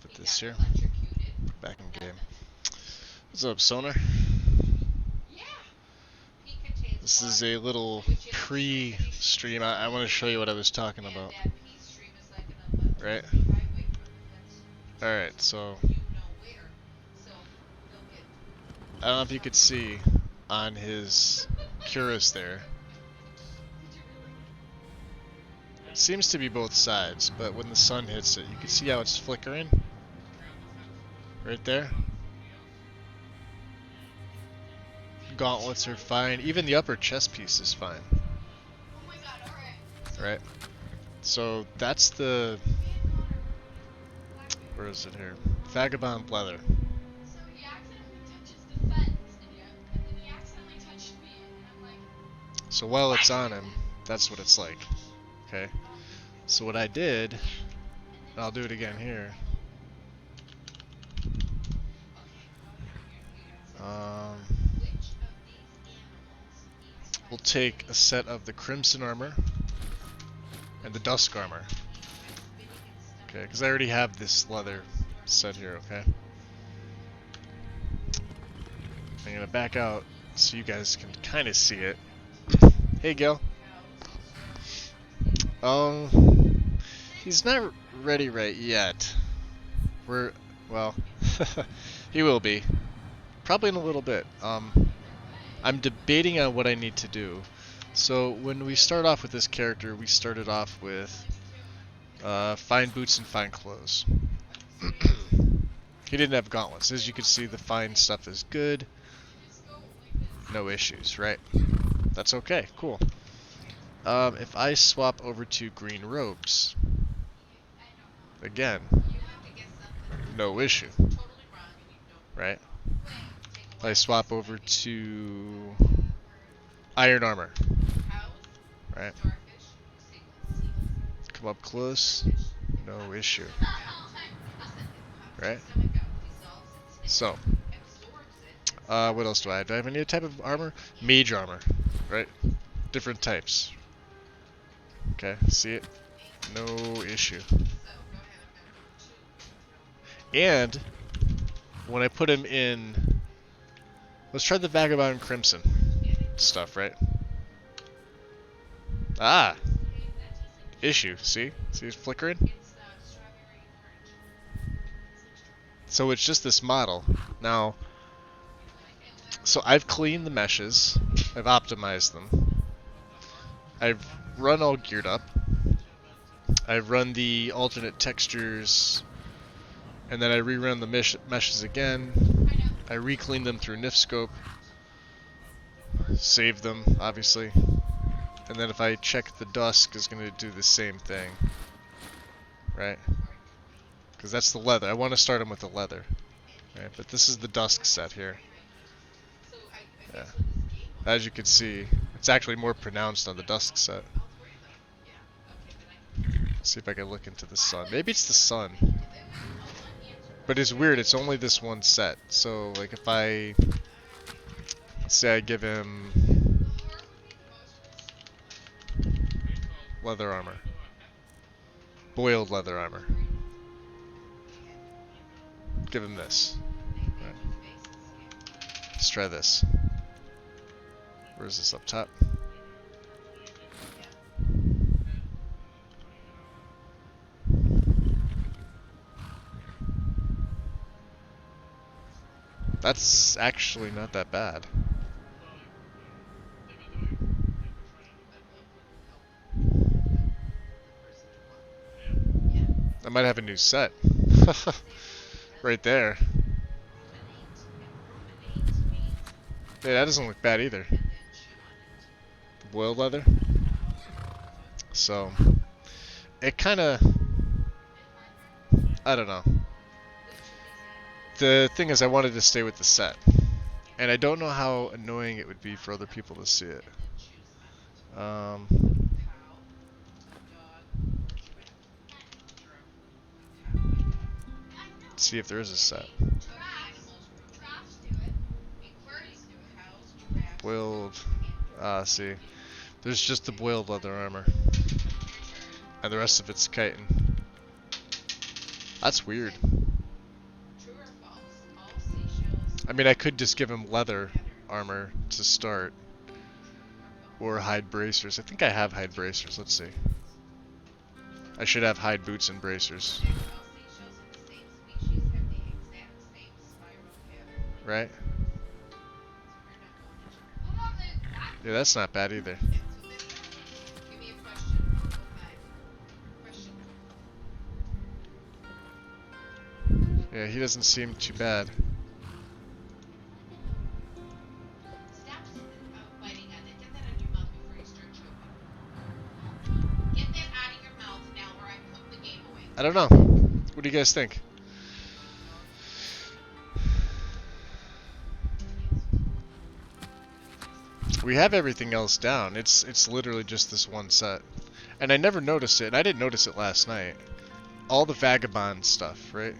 at this here. Back in game. What's up, Sonar? This is a little pre-stream. I want to show you what I was talking about. Right? Alright, so I don't know if you could see on his Curus there. It seems to be both sides, but when the sun hits it, you can see how it's flickering. Right there. Gauntlets are fine. Even the upper chest piece is fine. Right? So that's the... Where is it here? Vagabond leather. So while it's on him, that's what it's like. Okay? So what I did, and I'll do it again here. We'll take a set of the Crimson armor and the Dusk armor. Okay, because I already have this leather set here, okay? I'm gonna back out so you guys can kind of see it. Hey, Gil. He's not ready right yet. Well, he will be. Probably in a little bit. I'm debating on what I need to do. So when we start off with this character, we started off with fine boots and fine clothes. He didn't have gauntlets. As you can see, the fine stuff is good. No issues, right? That's okay, cool. If I swap over to green robes, again, no issue, right? If I swap over to iron armor, right? Come up close, no issue, right? So, what else do I have? Do I have any type of armor? Mage armor, right? Different types. Okay, see it? No issue. And when I put him in, let's try the Vagabond Crimson stuff, right? Ah! Issue, see? See it's flickering? So it's just this model. Now, so I've cleaned the meshes, I've optimized them, I've run all geared up, I've run the alternate textures, and then I rerun the meshes again. I re-cleaned them through Nifscope, saved them, obviously, and then if I check the Dusk, is going to do the same thing, right? Because that's the leather. I want to start them with the leather, right? But this is the Dusk set here. Yeah. As you can see, it's actually more pronounced on the Dusk set. Let's see if I can look into the sun. Maybe it's the sun. But it's weird, it's only this one set. So, like, if I... Let's say I give him... leather armor. Boiled leather armor. Give him this. Right. Let's try this. Where is this, up top? That's actually not that bad. I might have a new set. Right there. Yeah, that doesn't look bad either. The boiled leather. So, it kinda... I don't know. The thing is, I wanted to stay with the set. And I don't know how annoying it would be for other people to see it. Let's see if there is a set. Boiled... see. There's just the boiled leather armor. And the rest of it's chitin. That's weird. I mean, I could just give him leather armor to start. Or hide bracers. I think I have hide bracers. Let's see. I should have hide boots and bracers. Right? Yeah, that's not bad either. Yeah, he doesn't seem too bad. I don't know. What do you guys think? We have everything else down. It's literally just this one set. And I never noticed it, and I didn't notice it last night. All the vagabond stuff, right?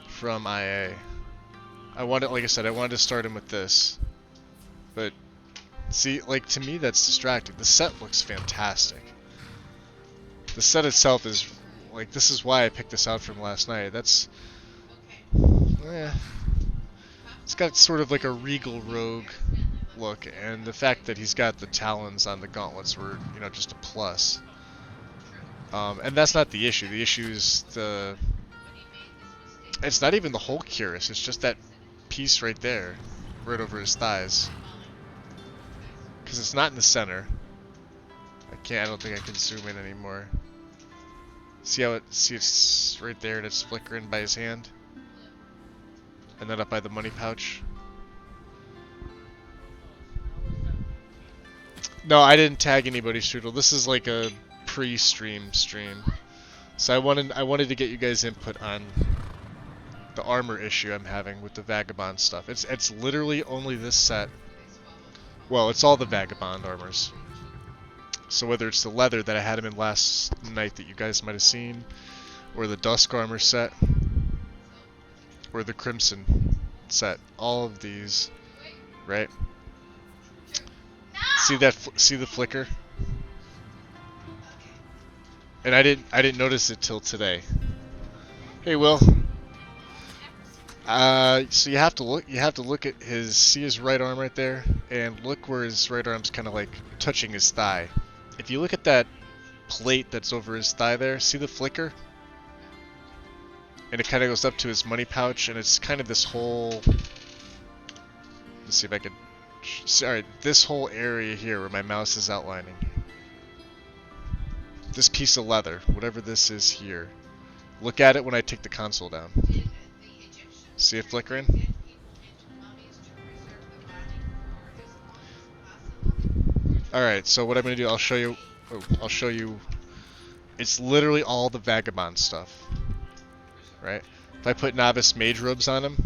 From IA. I wanted, like I said, I wanted to start him with this. But see, like, to me that's distracting. The set looks fantastic. The set itself is like, this is why I picked this out from last night. That's it's got sort of like a regal rogue look, and the fact that he's got the talons on the gauntlets were, you know, just a plus. And that's not the issue. The issue is the... It's not even the whole cuirass, it's just that piece right there, right over his thighs. Because it's not in the center. I don't think I can zoom in anymore. See how it's right there and it's flickering by his hand? And then up by the money pouch. No, I didn't tag anybody, Strudel. This is like a pre-stream stream. So I wanted to get you guys' input on the armor issue I'm having with the Vagabond stuff. It's literally only this set. Well, it's all the Vagabond armors. So whether it's the leather that I had him in last night that you guys might have seen, or the Dusk armor set, or the Crimson set, all of these, right? See that? See the flicker? And I didn't notice it till today. Hey, Will. So you have to look at see his right arm right there, and look where his right arm's kind of like touching his thigh. If you look at that plate that's over his thigh there, see the flicker? And it kind of goes up to his money pouch, and it's kind of this whole... Let's see if I can... Alright, this whole area here where my mouse is outlining. This piece of leather, whatever this is here. Look at it when I take the console down. See it flickering? Alright, so what I'm going to do, I'll show you... It's literally all the Vagabond stuff. Right? If I put Novice Mage robes on him,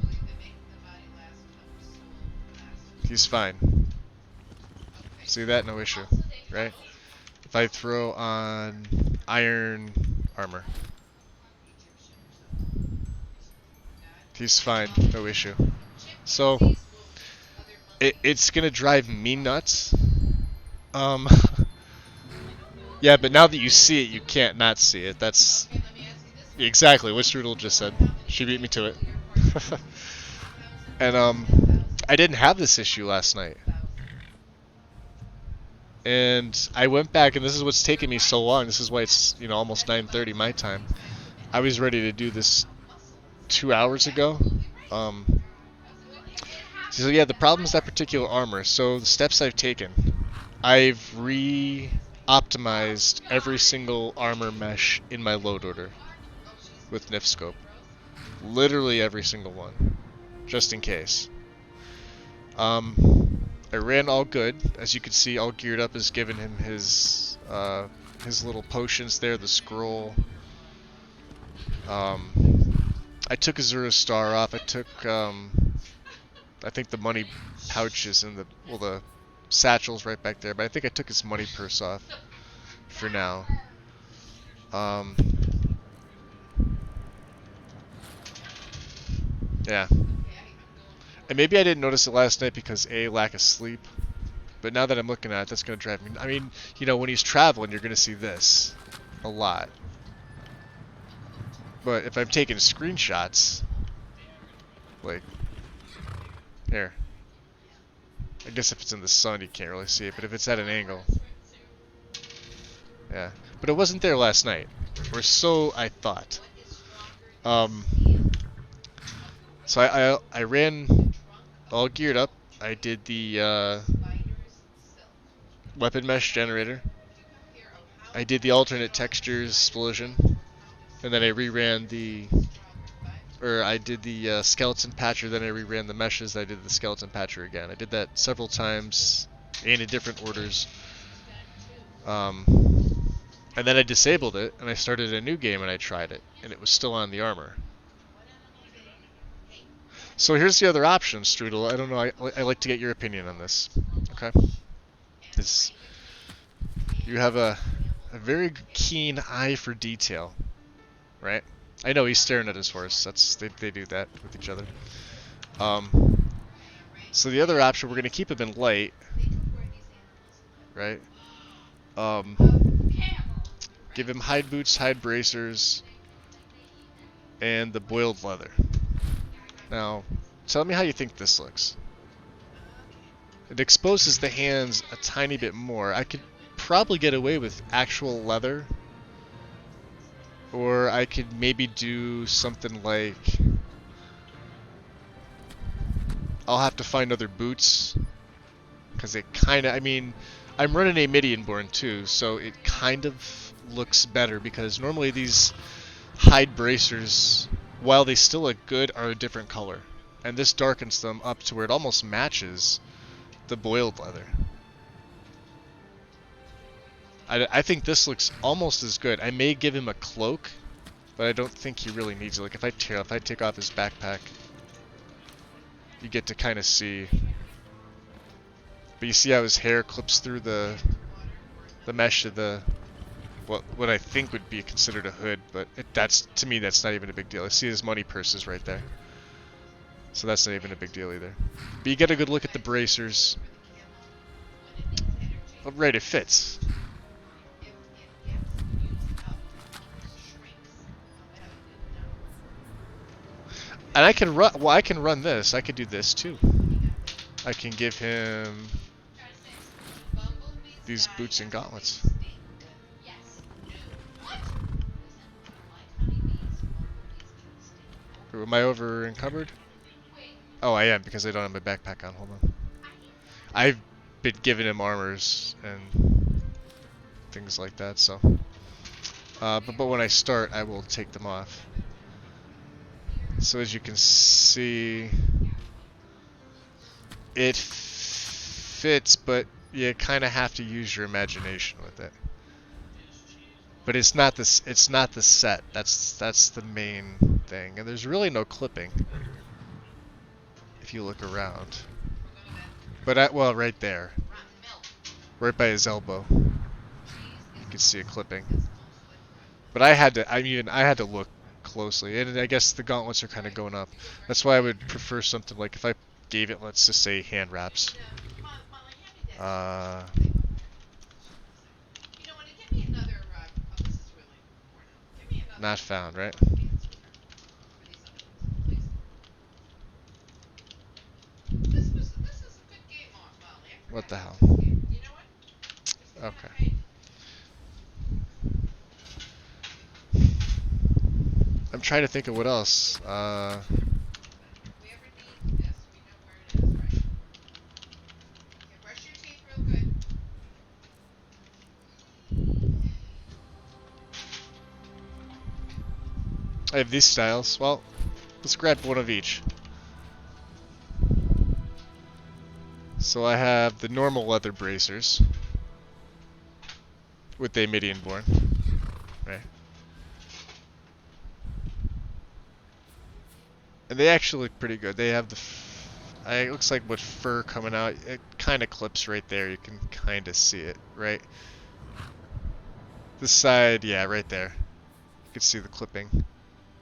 he's fine. See that? No issue. Right? If I throw on Iron armor, he's fine. No issue. So, it's going to drive me nuts. Yeah, but now that you see it, you can't not see it. That's exactly what Strudel just said. She beat me to it. And I didn't have this issue last night. And I went back, and this is what's taken me so long. This is why it's, you know, almost 9:30 my time. I was ready to do this 2 hours ago. So yeah, the problem is that particular armor. So the steps I've taken, I've optimized every single armor mesh in my load order with NIF scope. Literally every single one, just in case. I ran all good. As you can see, all geared up has given him his little potions there, the scroll. I took Azura's star off. I took I think the money pouches and the satchel's right back there, but I think I took his money purse off for now. Yeah. And maybe I didn't notice it last night because lack of sleep. But now that I'm looking at it, that's going to drive me... I mean, you know, when he's traveling, you're going to see this a lot. But if I'm taking screenshots, like, Here. I guess if it's in the sun, you can't really see it, but if it's at an angle. Yeah. But it wasn't there last night. Or so I thought. So I ran all geared up. I did the weapon mesh generator. I did the alternate textures explosion. And then I reran I did the skeleton patcher, then I reran the meshes, I did the skeleton patcher again. I did that several times and in different orders. And then I disabled it, and I started a new game and I tried it, and it was still on the armor. So here's the other option, Strudel. I don't know, I like to get your opinion on this. Okay? You have a very keen eye for detail, right? I know he's staring at his horse. They do that with each other. So the other option, we're going to keep him in light, right? Give him hide boots, hide bracers, and the boiled leather. Now, tell me how you think this looks. It exposes the hands a tiny bit more. I could probably get away with actual leather, or I could maybe do something like... I'll have to find other boots, because it kind of... I mean, I'm running a Midianborn too, so it kind of looks better, because normally these hide bracers, while they still look good, are a different color. And this darkens them up to where it almost matches the boiled leather. I think this looks almost as good. I may give him a cloak, but I don't think he really needs it. Like if I take off his backpack, you get to kind of see. But you see how his hair clips through the mesh of the what I think would be considered a hood, but to me that's not even a big deal. I see his money purses right there, so that's not even a big deal either. But you get a good look at the bracers. Oh, right, it fits. And I can run. Well, I can run this. I could do this too. I can give him these boots and gauntlets. Am I over encumbered? Oh, I am, because I don't have my backpack on. Hold on. I've been giving him armors and things like that, so. But when I start, I will take them off. So as you can see, it fits, but you kind of have to use your imagination with it. But it's not the set. That's the main thing, and there's really no clipping if you look around. But well, right there, right by his elbow, you can see a clipping. But I had to look closely, and I guess the gauntlets are kind of going up. That's why I would prefer something like if I gave it, let's just say, hand wraps. Not found, right? What the hell? Okay. I'm trying to think of what else. I have these styles. Well, let's grab one of each. So I have the normal leather bracers with a Midianborn, right? And they actually look pretty good. They have it looks like with fur coming out. It kind of clips right there. You can kind of see it, right? This side, yeah, right there. You can see the clipping.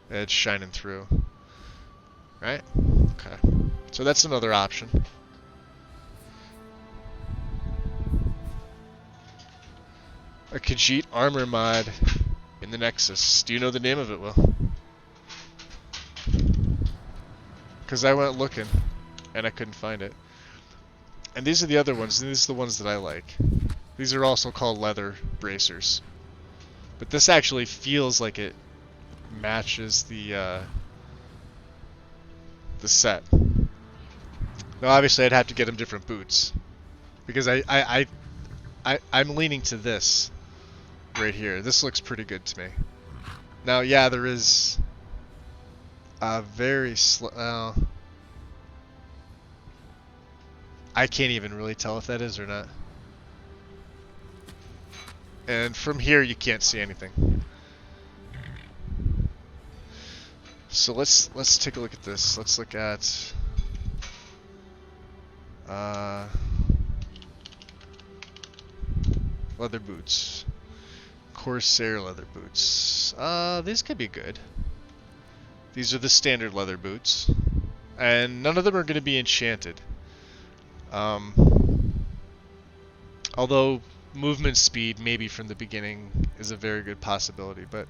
It's shining through. Right? Okay. So that's another option. A Khajiit armor mod in the Nexus. Do you know the name of it, Will? Because I went looking. and I couldn't find it. And these are the other ones. These are the ones that I like. These are also called leather bracers. But this actually feels like it matches the set. Now, obviously, I'd have to get him different boots because I'm leaning to this right here. This looks pretty good to me. Now, yeah, there is a very I can't even really tell if that is or not. And from here, you can't see anything. So let's take a look at this. Let's look at leather boots. Corsair leather boots. These could be good. These are the standard leather boots. And none of them are going to be enchanted. Although movement speed, maybe from the beginning, is a very good possibility. But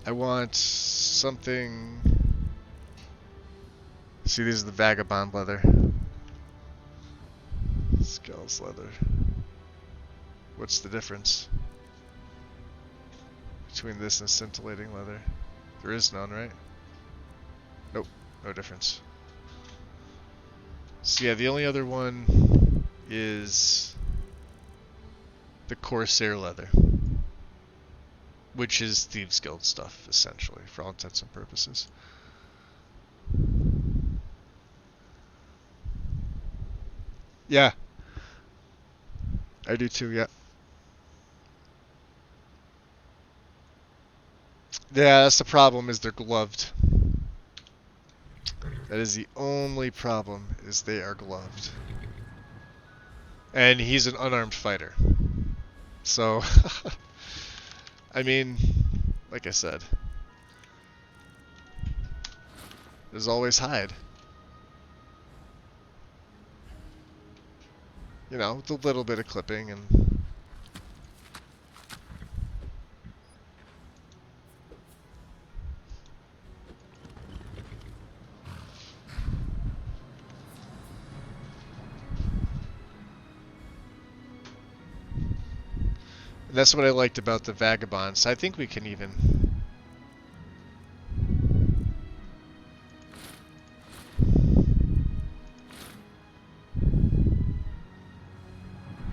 I want something... See, these are the vagabond leather. Skulls leather. What's the difference between this and scintillating leather? There is none, right? Nope, no difference. So yeah, the only other one is the Corsair leather, which is Thieves Guild stuff, essentially, for all intents and purposes. Yeah. I do too, yeah. Yeah, that's the problem, is they're gloved. That is the only problem, is they are gloved. And he's an unarmed fighter. So, I mean, like I said, there's always hide. You know, with a little bit of clipping and... And that's what I liked about the Vagabonds. I think we can even...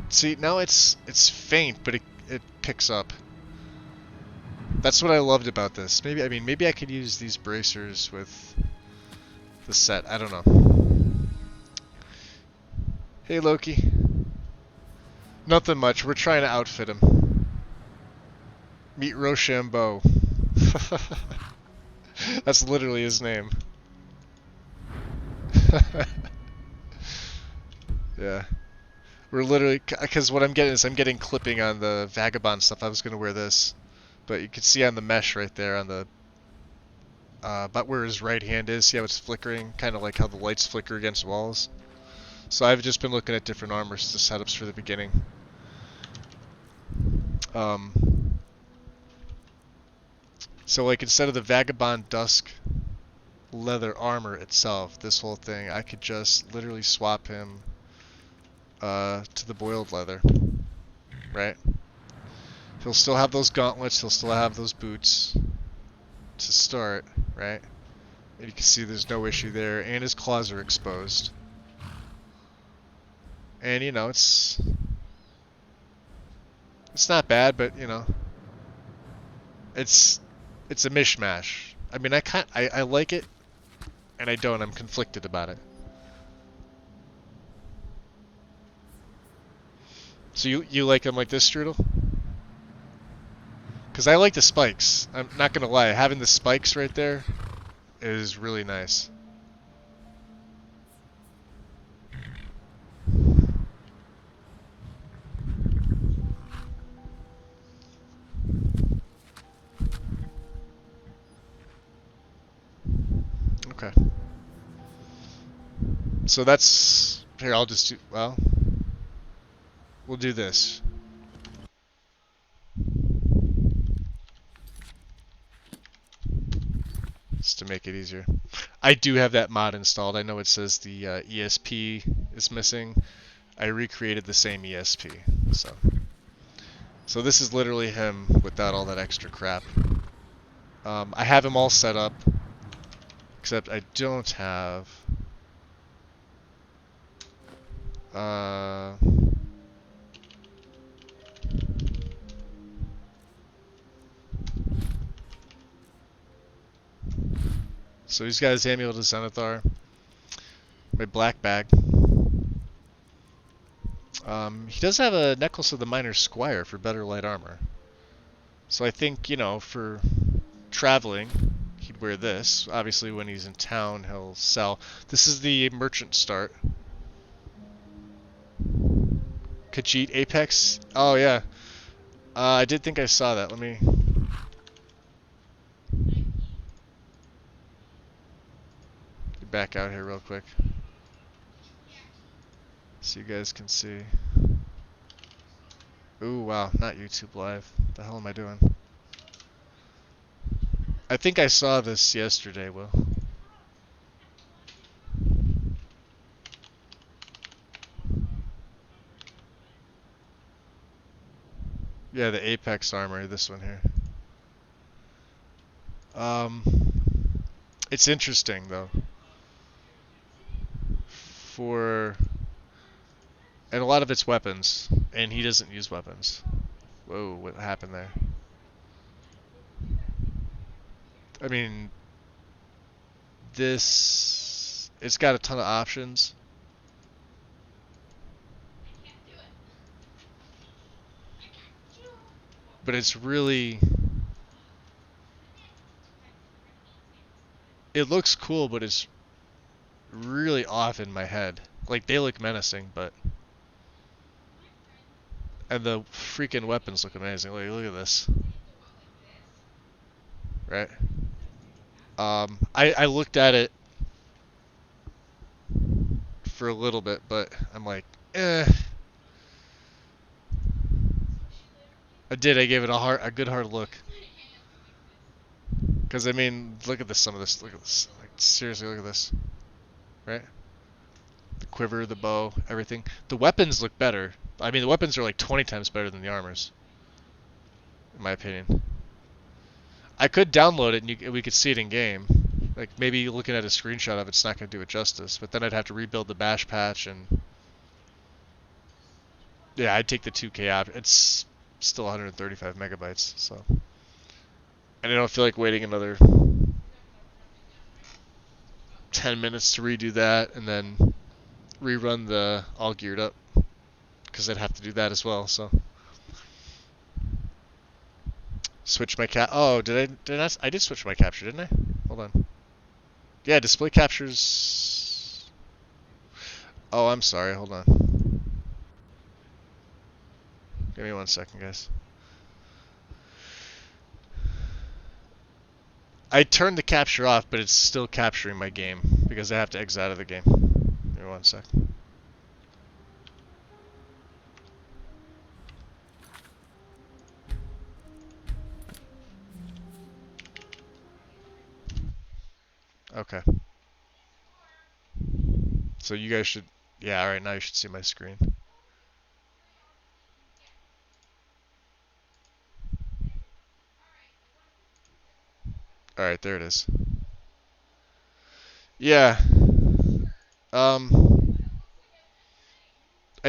See, now it's faint, but it picks up. That's what I loved about this. Maybe I could use these bracers with the set. I don't know. Hey, Loki. Nothing much. We're trying to outfit him. Meet Rochambeau. That's literally his name. Yeah. We're literally... Because what I'm getting is I'm getting clipping on the Vagabond stuff. I was going to wear this. But you can see on the mesh right there on the... about where his right hand is. See how it's flickering? Kind of like how the lights flicker against walls. So I've just been looking at different armor setups for the beginning. So like instead of the Vagabond Dusk leather armor itself, this whole thing, I could just literally swap him to the boiled leather, right? He'll still have those gauntlets, he'll still have those boots to start, right? And you can see there's no issue there, and his claws are exposed. And you know, it's not bad, but you know, it's a mishmash. I mean, I like it, and I don't. I'm conflicted about it. So you like him like this, Strudel? Because I like the spikes. I'm not gonna lie, having the spikes right there is really nice. Okay. So that's... Here, I'll just do... Well... We'll do this. Just to make it easier. I do have that mod installed. I know it says the ESP is missing. I recreated the same ESP. So this is literally him without all that extra crap. I have him all set up, except I don't have... So he's got his amulet of Zenithar, my black bag. He does have a necklace of the Miner's Squire for better light armor. So I think, you know, for traveling, he'd wear this. Obviously, when he's in town, he'll sell. This is the merchant start. Khajiit Apex? Oh, yeah. I did think I saw that. Let me... get back out here real quick. So you guys can see. Ooh, wow. Not YouTube Live. What the hell am I doing? I think I saw this yesterday, Will. Yeah, the Apex armor, this one here. It's interesting, though. And a lot of it's weapons, and he doesn't use weapons. Whoa, what happened there? I mean, it's got a ton of options. But it's really... it looks cool, but it's really off in my head. Like, they look menacing, but... and the freaking weapons look amazing. Look at this. Right? I looked at it for a little bit, but I'm like, eh. I did. I gave it a good hard look. Because I mean, look at this. Some of this. Look at this. Like, seriously, look at this. Right? The quiver, the bow, everything. The weapons look better. I mean, the weapons are like 20 times better than the armors, in my opinion. I could download it and we could see it in game. Like, maybe looking at a screenshot of it's not going to do it justice. But then I'd have to rebuild the bash patch and... yeah, I'd take the 2K out. It's still 135 megabytes, so... and I don't feel like waiting another 10 minutes to redo that and then rerun the all geared up, because I'd have to do that as well. So switch my cap. Oh, I did switch my capture, didn't I? Hold on. Yeah, display captures. Oh, I'm sorry. Hold on. Give me 1 second, guys. I turned the capture off, but it's still capturing my game because I have to exit out of the game. Give me 1 sec. Okay. So you guys should... yeah, alright, now you should see my screen. Alright, there it is. Yeah. And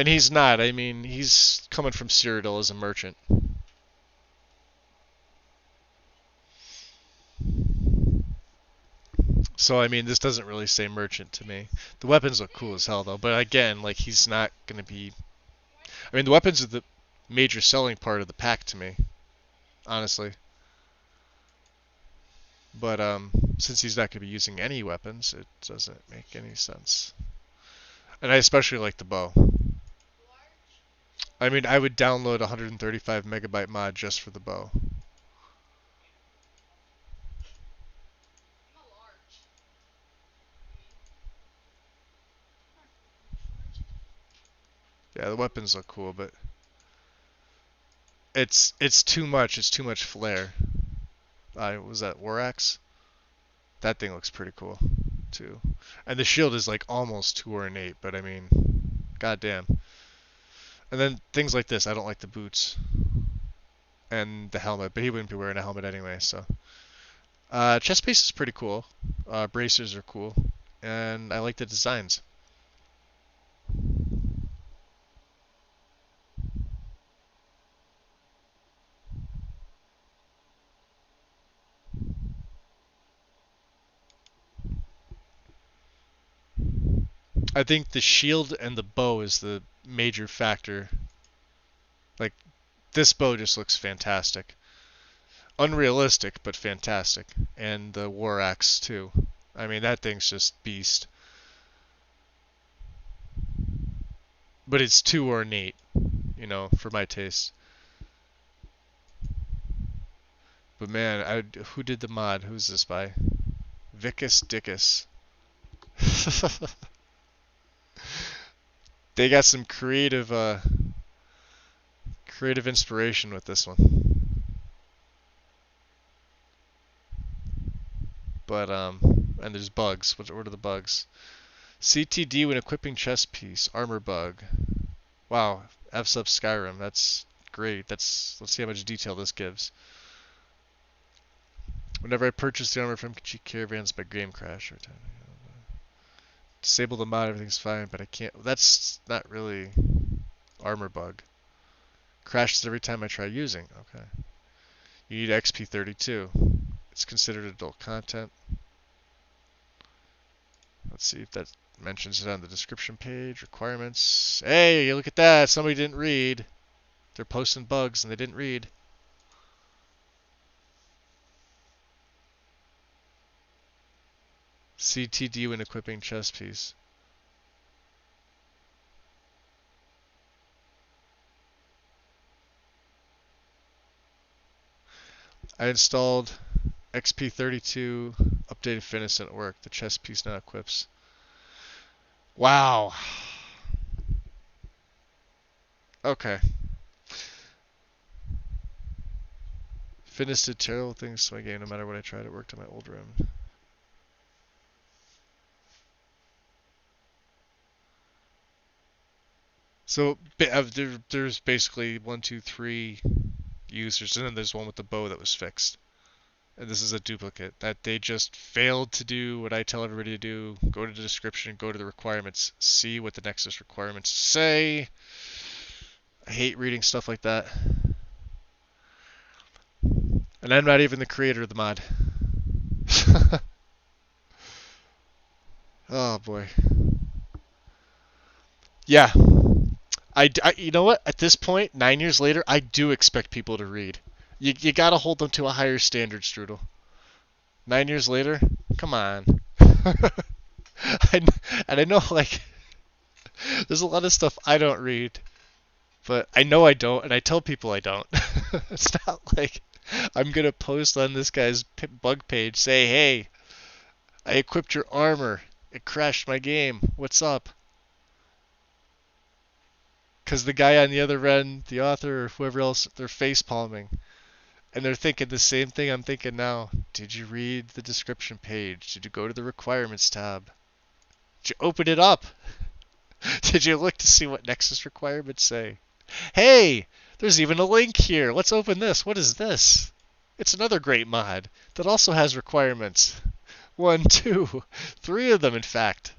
he's not. I mean, he's coming from Cyrodiil as a merchant. So, I mean, this doesn't really say merchant to me. The weapons look cool as hell, though. But again, like, he's not going to be... I mean, the weapons are the major selling part of the pack to me, honestly. But, since he's not going to be using any weapons, it doesn't make any sense. And I especially like the bow. I mean, I would download a 135 megabyte mod just for the bow. Yeah, the weapons look cool, but it's too much. It's too much flare. Was that War Axe? That thing looks pretty cool. too. And the shield is like almost too ornate, but I mean, goddamn. And then things like this, I don't like the boots and the helmet, but he wouldn't be wearing a helmet anyway, so. Chest piece is pretty cool. Bracers are cool, and I like the designs. I think the shield and the bow is the major factor. Like, this bow just looks fantastic. Unrealistic, but fantastic. And the war axe, too. I mean, that thing's just beast. But it's too ornate, you know, for my taste. But man, who did the mod? Who's this by? Vicus Dickus. They got some creative inspiration with this one. But and there's bugs. What are the bugs? CTD when equipping chest piece, armor bug. Wow, F's up Skyrim. That's great. Let's see how much detail this gives. Whenever I purchase the armor from cheap caravans by game crash or time. Disable the mod, everything's fine, but I can't. That's not really armor bug. Crashes every time I try using. Okay. You need XP32. It's considered adult content. Let's see if that mentions it on the description page. Requirements. Hey, look at that. Somebody didn't read. They're posting bugs and they didn't read. CTD when equipping chest piece. I installed XP32 updated fitness didn't work. The chest piece now equips. Wow. Okay. Fitness did terrible things to my game no matter what I tried. It worked in my old room. So there's basically 1, 2, 3 users, and then there's one with the bow that was fixed. And this is a duplicate that they just failed to do what I tell everybody to do. Go to the description, go to the requirements, see what the Nexus requirements say. I hate reading stuff like that. And I'm not even the creator of the mod. Oh boy. Yeah. You know what? At this point, 9 years later, I do expect people to read. You gotta hold them to a higher standard, Strudel. 9 years later? Come on. And I know, like, there's a lot of stuff I don't read. But I know I don't, and I tell people I don't. It's not like I'm gonna post on this guy's bug page, say, hey, I equipped your armor. It crashed my game. What's up? Because the guy on the other end, the author or whoever else, they're face palming. And they're thinking the same thing I'm thinking now. Did you read the description page? Did you go to the requirements tab? Did you open it up? Did you look to see what Nexus requirements say? Hey, there's even a link here. Let's open this. What is this? It's another great mod that also has requirements. 1, 2, 3 of them, in fact.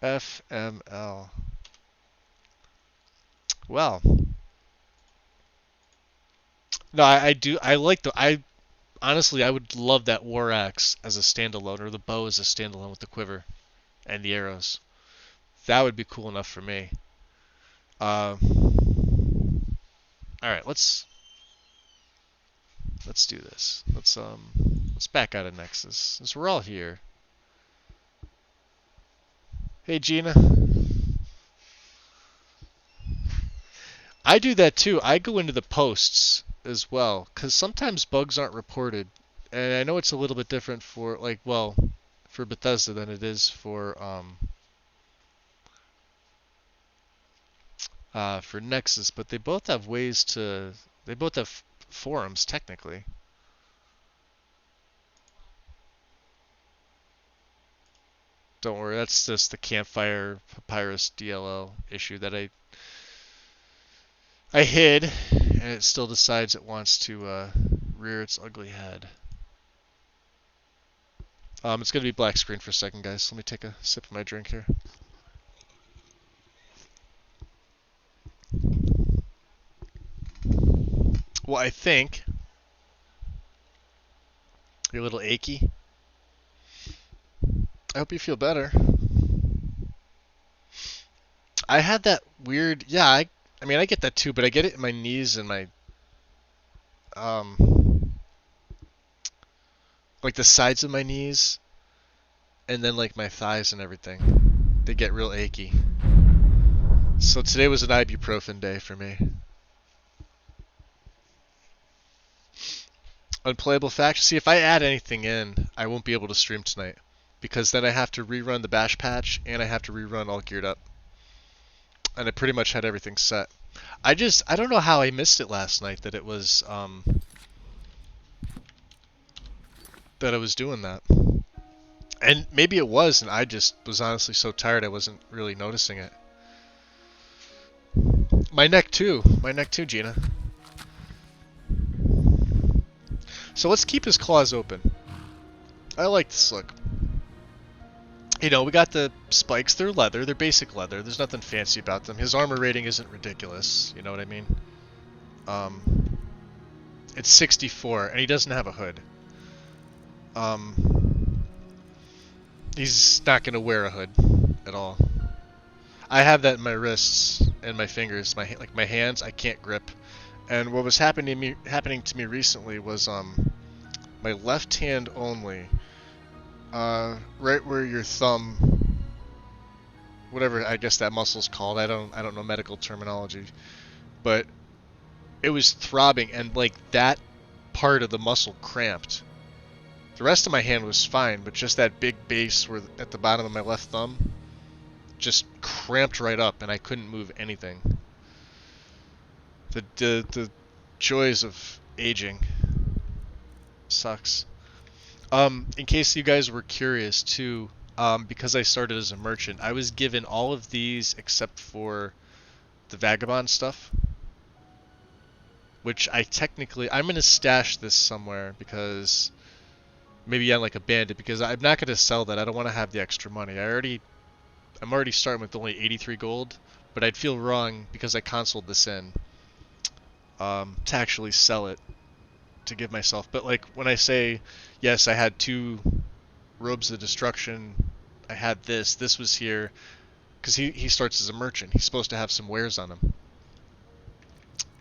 FML. Well, no, I do. I like the. Honestly, I would love that war axe as a standalone, or the bow as a standalone with the quiver and the arrows. That would be cool enough for me. All right, let's do this. Let's back out of Nexus since we're all here. Hey, Gina. I do that too. I go into the posts as well because sometimes bugs aren't reported, and I know it's a little bit different for for Bethesda than it is for Nexus, but they both have ways to. They both have forums, technically. Don't worry, that's just the campfire papyrus DLL issue that I hid, and it still decides it wants to rear its ugly head. It's gonna be black screen for a second, guys. Let me take a sip of my drink here. Well, I think you're a little achy. I hope you feel better. I had that weird, yeah, I mean, I get that too, but I get it in my knees and my, like the sides of my knees, and then like my thighs and everything. They get real achy. So today was an ibuprofen day for me. Unplayable faction. See, if I add anything in, I won't be able to stream tonight, because then I have to rerun the bash patch and I have to rerun All Geared Up. And I pretty much had everything set. I don't know how I missed it last night that it was that I was doing that. And maybe it was, and I just was honestly so tired I wasn't really noticing it. My neck too, Gina. So let's keep his claws open. I like this look. You know, we got the spikes, they're leather, they're basic leather, there's nothing fancy about them. His armor rating isn't ridiculous, you know what I mean? It's 64, and he doesn't have a hood. He's not going to wear a hood at all. I have that in my wrists and my fingers, my hands, I can't grip. And what was happening to me recently was my left hand only, right where your thumb, whatever I guess that muscle's called. I don't know medical terminology, but it was throbbing, and like that part of the muscle cramped. The rest of my hand was fine, but just that big base where at the bottom of my left thumb just cramped right up, and I couldn't move anything. The joys of aging. Sucks. In case you guys were curious too, because I started as a merchant, I was given all of these except for the vagabond stuff, which I'm gonna stash this somewhere, because maybe on like a bandit, because I'm not gonna sell that. I don't want to have the extra money. I'm already starting with only 83 gold, but I'd feel wrong because I consoled this in to actually sell it to give myself. But like when I say yes, I had 2 robes of destruction, I had this was here because he starts as a merchant. He's supposed to have some wares on him.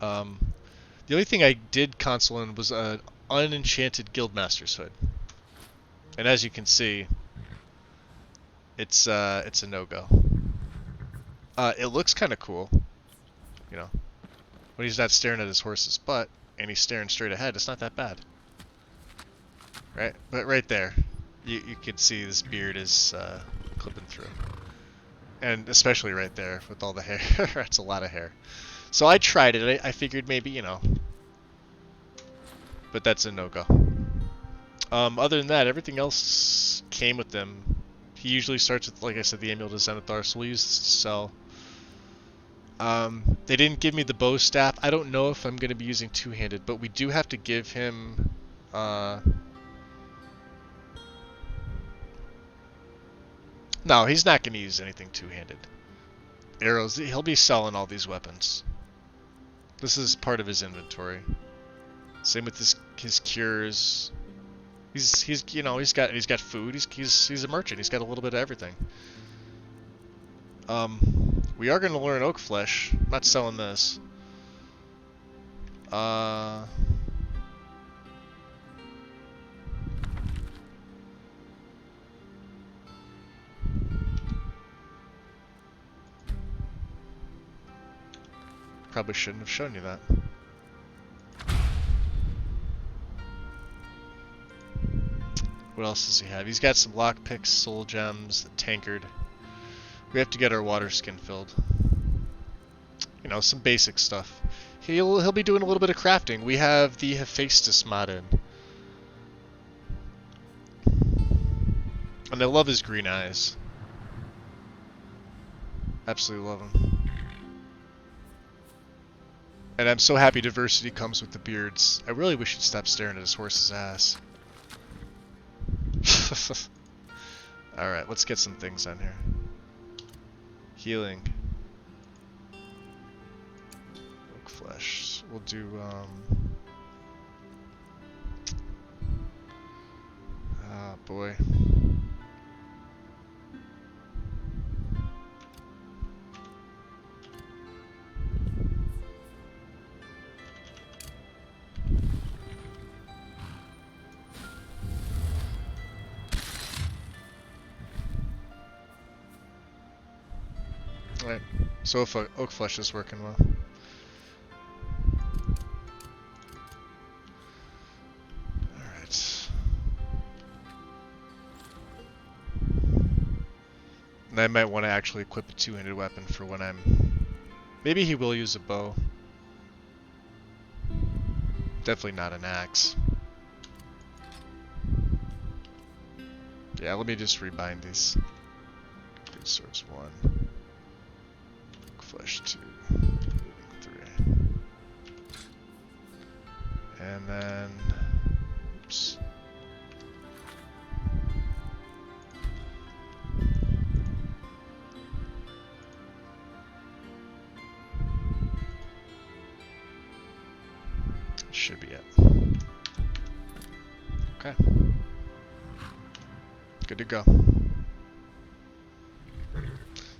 The only thing I did console in was an unenchanted guildmaster's hood, and as you can see, it's a no-go. It looks kind of cool, you know, when he's not staring at his horse's butt and he's staring straight ahead. It's not that bad, right? But right there, you can see this beard is clipping through, and especially right there with all the hair. That's a lot of hair. So I tried it. I figured maybe, you know, but that's a no-go. Other than that, everything else came with them. He usually starts with, like I said, the Amulet of Zenithar, so we'll use this to sell. They didn't give me the bow staff. I don't know if I'm going to be using two-handed, but we do have to give him... No, he's not going to use anything two-handed. Arrows, he'll be selling all these weapons. This is part of his inventory. Same with his cures. He's you know, he's got food. He's a merchant. He's got a little bit of everything. We are going to learn oak flesh. I'm not selling this. Probably shouldn't have shown you that. What else does he have? He's got some lockpicks, soul gems, the tankard. We have to get our water skin filled. You know, some basic stuff. He'll be doing a little bit of crafting. We have the Hephaestus mod in. And I love his green eyes. Absolutely love him. And I'm so happy diversity comes with the beards. I really wish he'd stop staring at his horse's ass. Alright, let's get some things on here. Healing. Oak flesh. We'll do, ah, boy. Alright, so if oak flesh is working well. Alright. And I might want to actually equip a two-handed weapon for when I'm... Maybe he will use a bow. Definitely not an axe. Yeah, let me just rebind these. Good swords 1. Flesh 2, 3, and then, oops. Should be it. Okay. Good to go.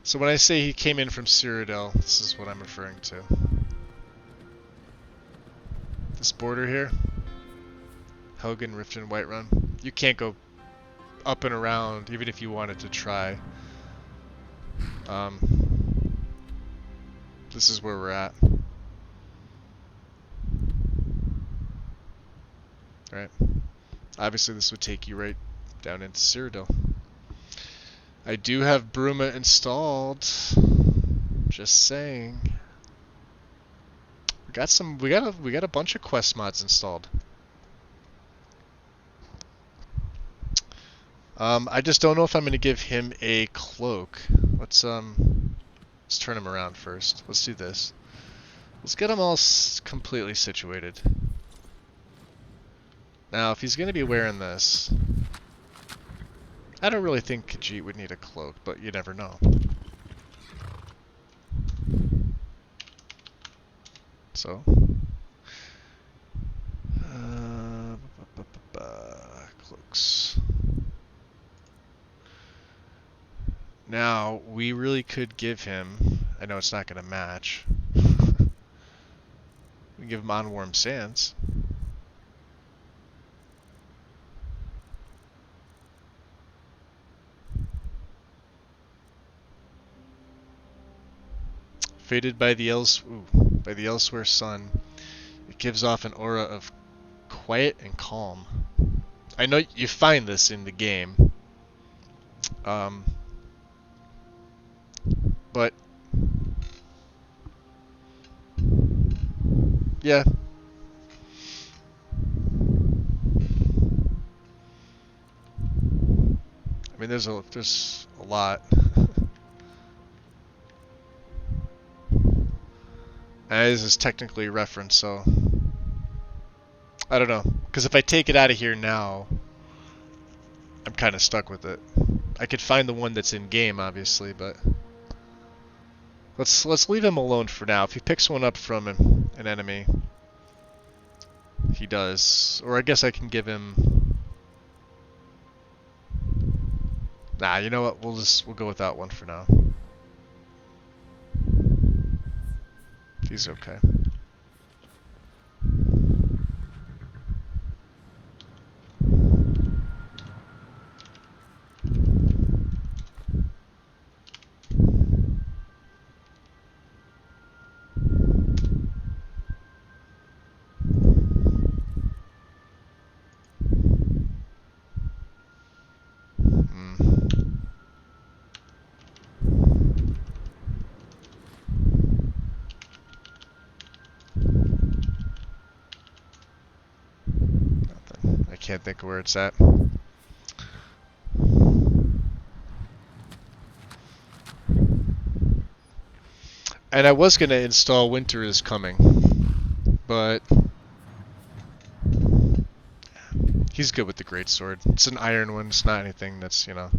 So when I say he came in from Cyrodiil, this is what I'm referring to. This border here, Helgen, Riften, Whiterun, you can't go up and around even if you wanted to try. This is where we're at. Alright. Obviously this would take you right down into Cyrodiil. I do have Bruma installed. Just saying. We got a bunch of quest mods installed. I just don't know if I'm gonna give him a cloak. Let's turn him around first. Let's do this. Let's get him all completely situated. Now, if he's gonna be wearing this, I don't really think Khajiit would need a cloak, but you never know. So, cloaks. Now, we really could give him, I know it's not going to match, we can give him On Warm Sands. Faded by the elsewhere sun, it gives off an aura of quiet and calm. I know you find this in the game, but yeah. I mean, there's a lot. This is technically reference, so I don't know. Because if I take it out of here now, I'm kind of stuck with it. I could find the one that's in game, obviously, but let's leave him alone for now. If he picks one up from an enemy, he does. Or I guess I can give him. Nah, you know what? We'll go without one for now. He's okay. can't think of where it's at. And I was going to install Winter is Coming, but he's good with the greatsword. It's an iron one, it's not anything that's, you know...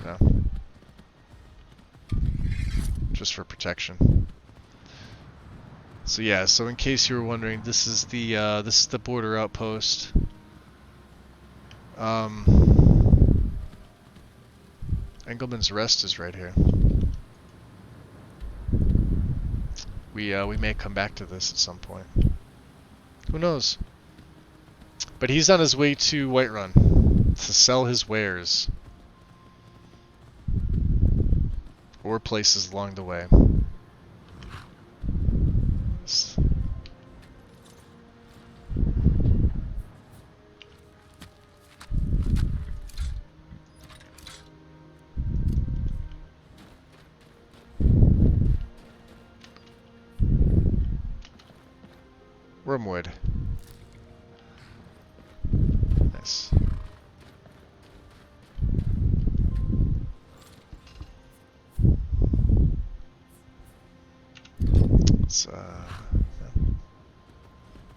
No. Just for protection. So yeah, so in case you were wondering, this is the border outpost. Engelman's Rest is right here. We may come back to this at some point. Who knows? But he's on his way to Whiterun to sell his wares. Or places along the way. Wormwood. Nice. Let's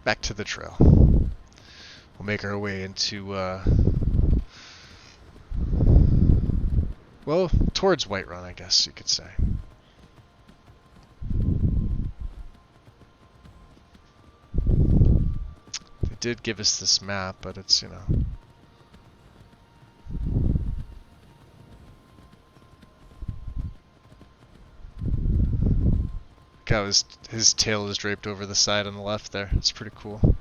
back to the trail. We'll make our way into well, towards Whiterun, I guess you could say. They did give us this map, but it's, you know... Look how his tail is draped over the side on the left there. It's pretty cool.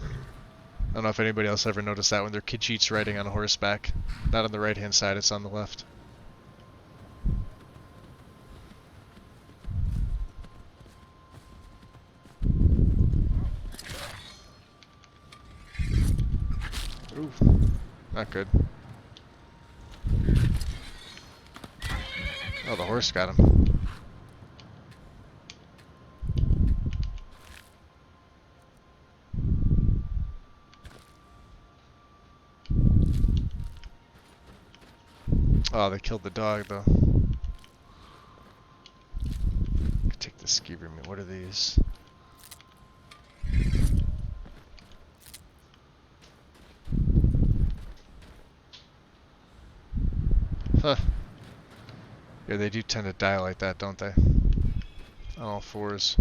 I don't know if anybody else ever noticed that when they're Khajiits riding on a horseback. Not on the right-hand side, it's on the left. Ooh, not good. Oh, the horse got him. Oh, they killed the dog, though. Could take the skeever meat. What are these? Huh. Yeah, they do tend to die like that, don't they? On all fours.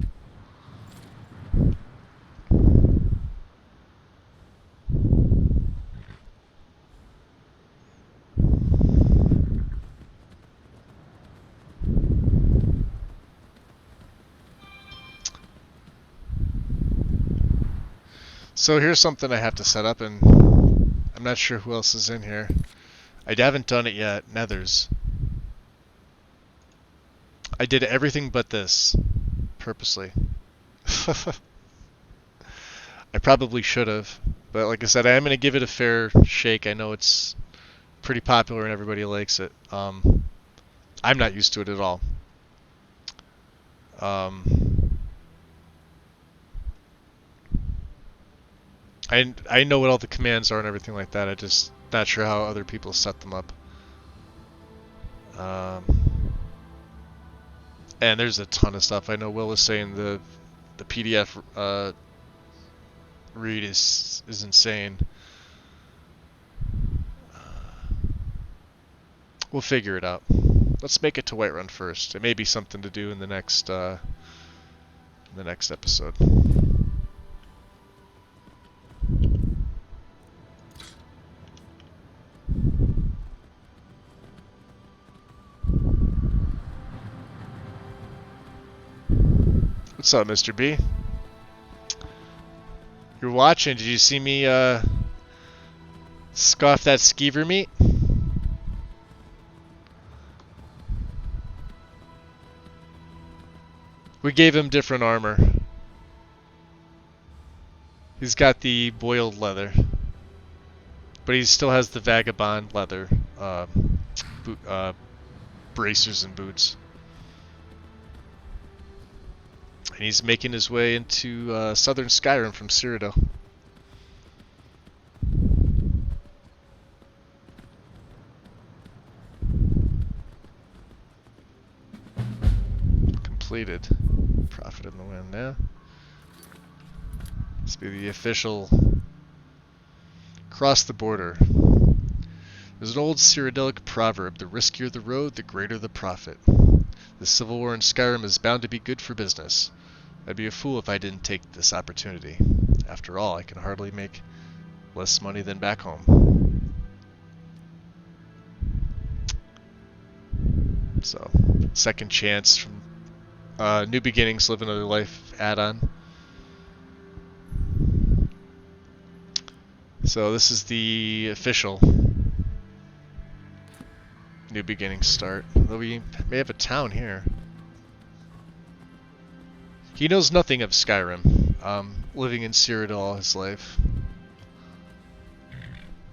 So here's something I have to set up, and I'm not sure who else is in here. I haven't done it yet. Nethers. I did everything but this. Purposely. I probably should have. But like I said, I am going to give it a fair shake. I know it's pretty popular and everybody likes it. I'm not used to it at all. I know what all the commands are and everything like that. I just not sure how other people set them up. And there's a ton of stuff. I know Will was saying the PDF read is insane. We'll figure it out. Let's make it to Whiterun first. It may be something to do in the next episode. What's up, Mr. B? You're watching. Did you see me scoff that skeever meat? We gave him different armor. He's got the boiled leather, but he still has the vagabond leather bracers and boots. And he's making his way into southern Skyrim from Cyrodiil. Completed. Profit in the wind, yeah. This be the official cross the border. There's an old Cyrodiilic proverb: the riskier the road, the greater the profit. The civil war in Skyrim is bound to be good for business. I'd be a fool if I didn't take this opportunity. After all, I can hardly make less money than back home. So, second chance from New Beginnings, Live Another Life add-on. So this is the official New Beginnings start. Though we may have a town here. He knows nothing of Skyrim, living in Cyrodiil all his life.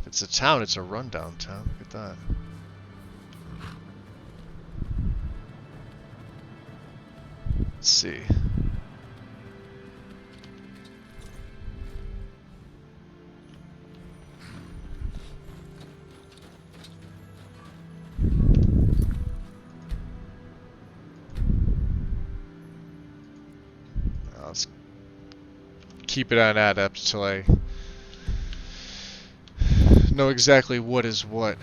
If it's a town, it's a rundown town. Look at that. Let's see. Let's keep it on adept until I know exactly what is what.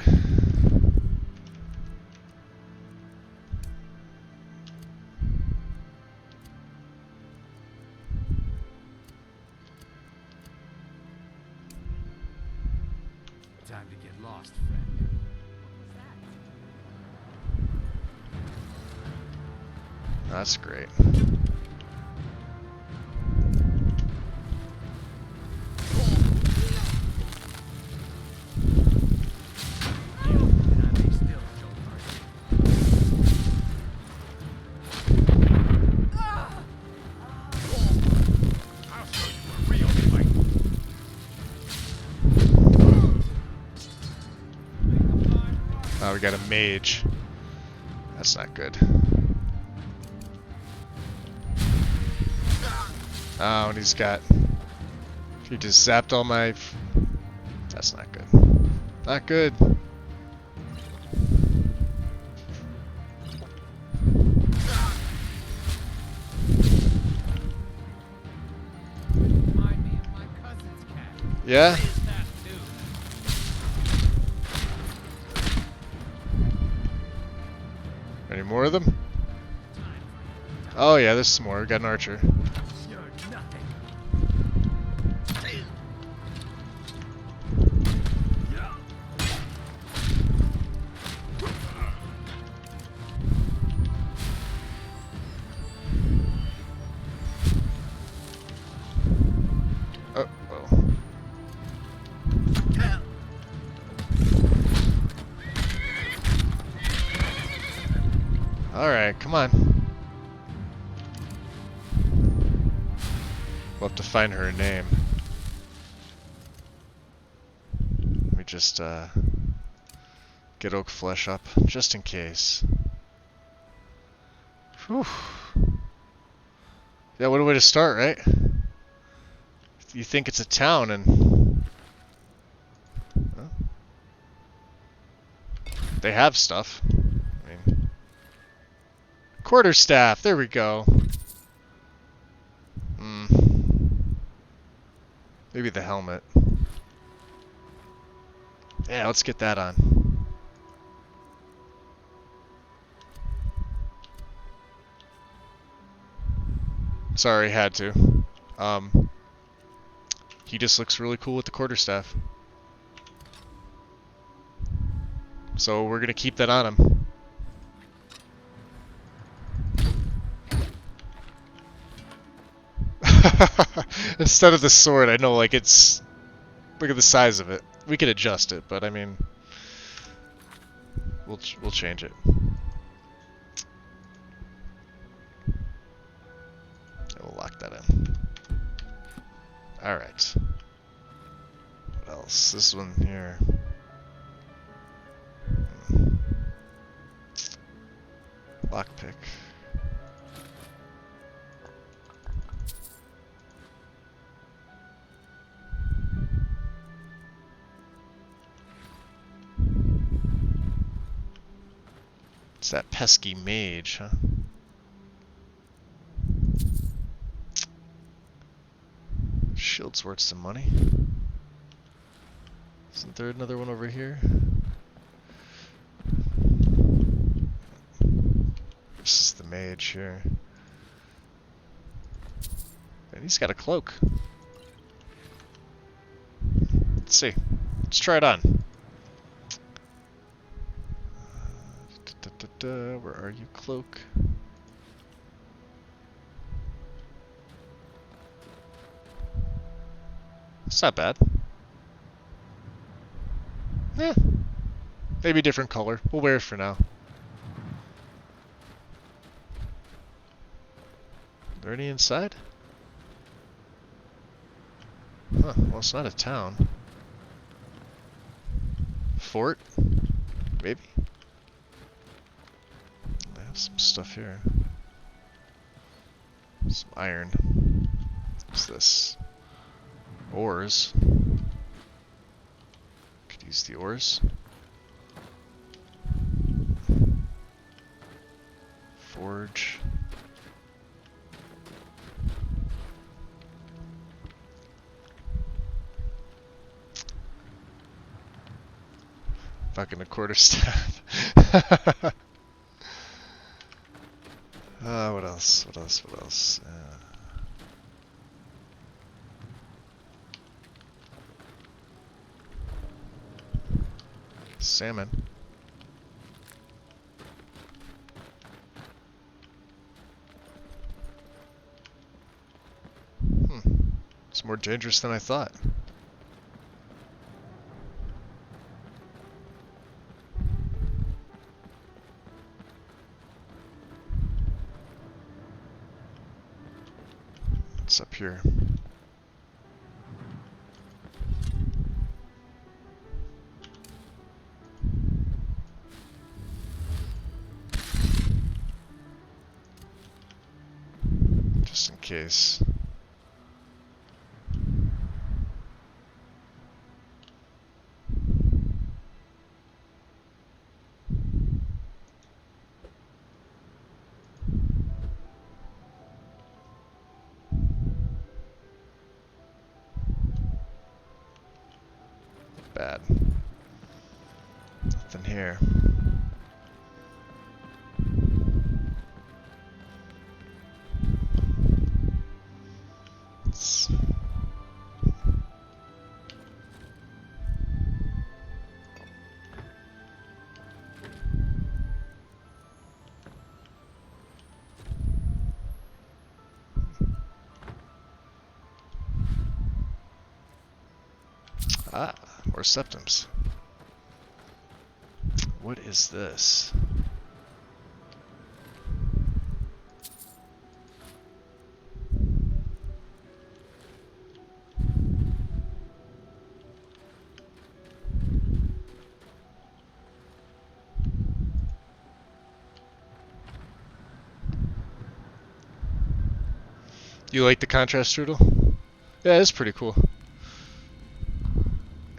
Time to get lost, friend. That's great. Oh, we got a mage. That's not good. Oh, and he's got... He just zapped all my... That's not good. Not good. Remind me of my cousin's cat. Yeah? Any more of them? Oh yeah, there's some more. We got an archer. You're nothing. Oh, oh. Alright, come on. We'll have to find her name. Let me just get oak flesh up, just in case. Whew. Yeah, what a way to start, right? You think it's a town and... Well, they have stuff. I mean... Quarterstaff, there we go. Maybe the helmet. Yeah, let's get that on. Sorry, had to. He just looks really cool with the quarterstaff. So we're gonna keep that on him. Instead of the sword, I know, like, it's... Look at the size of it. We could adjust it, but I mean... We'll change it. And we'll lock that in. Alright. What else? This one here. Lockpick. It's that pesky mage, huh? Shield's worth some money. Isn't there another one over here? This is the mage here. And he's got a cloak. Let's see. Let's try it on. Where are you, cloak? It's not bad. Eh. Maybe different color. We'll wear it for now. Are there any inside? Huh, well, it's not a town. Fort? Maybe? I have some stuff here. Some iron. What's this? Ores. Could use the ores. Forge. Fucking a quarterstaff. What else? What else? What else? Salmon. It's more dangerous than I thought. What's up here? Just in case. Bad. Nothing here. It's more septums. What is this? You like the contrast strudel? Yeah, it's pretty cool.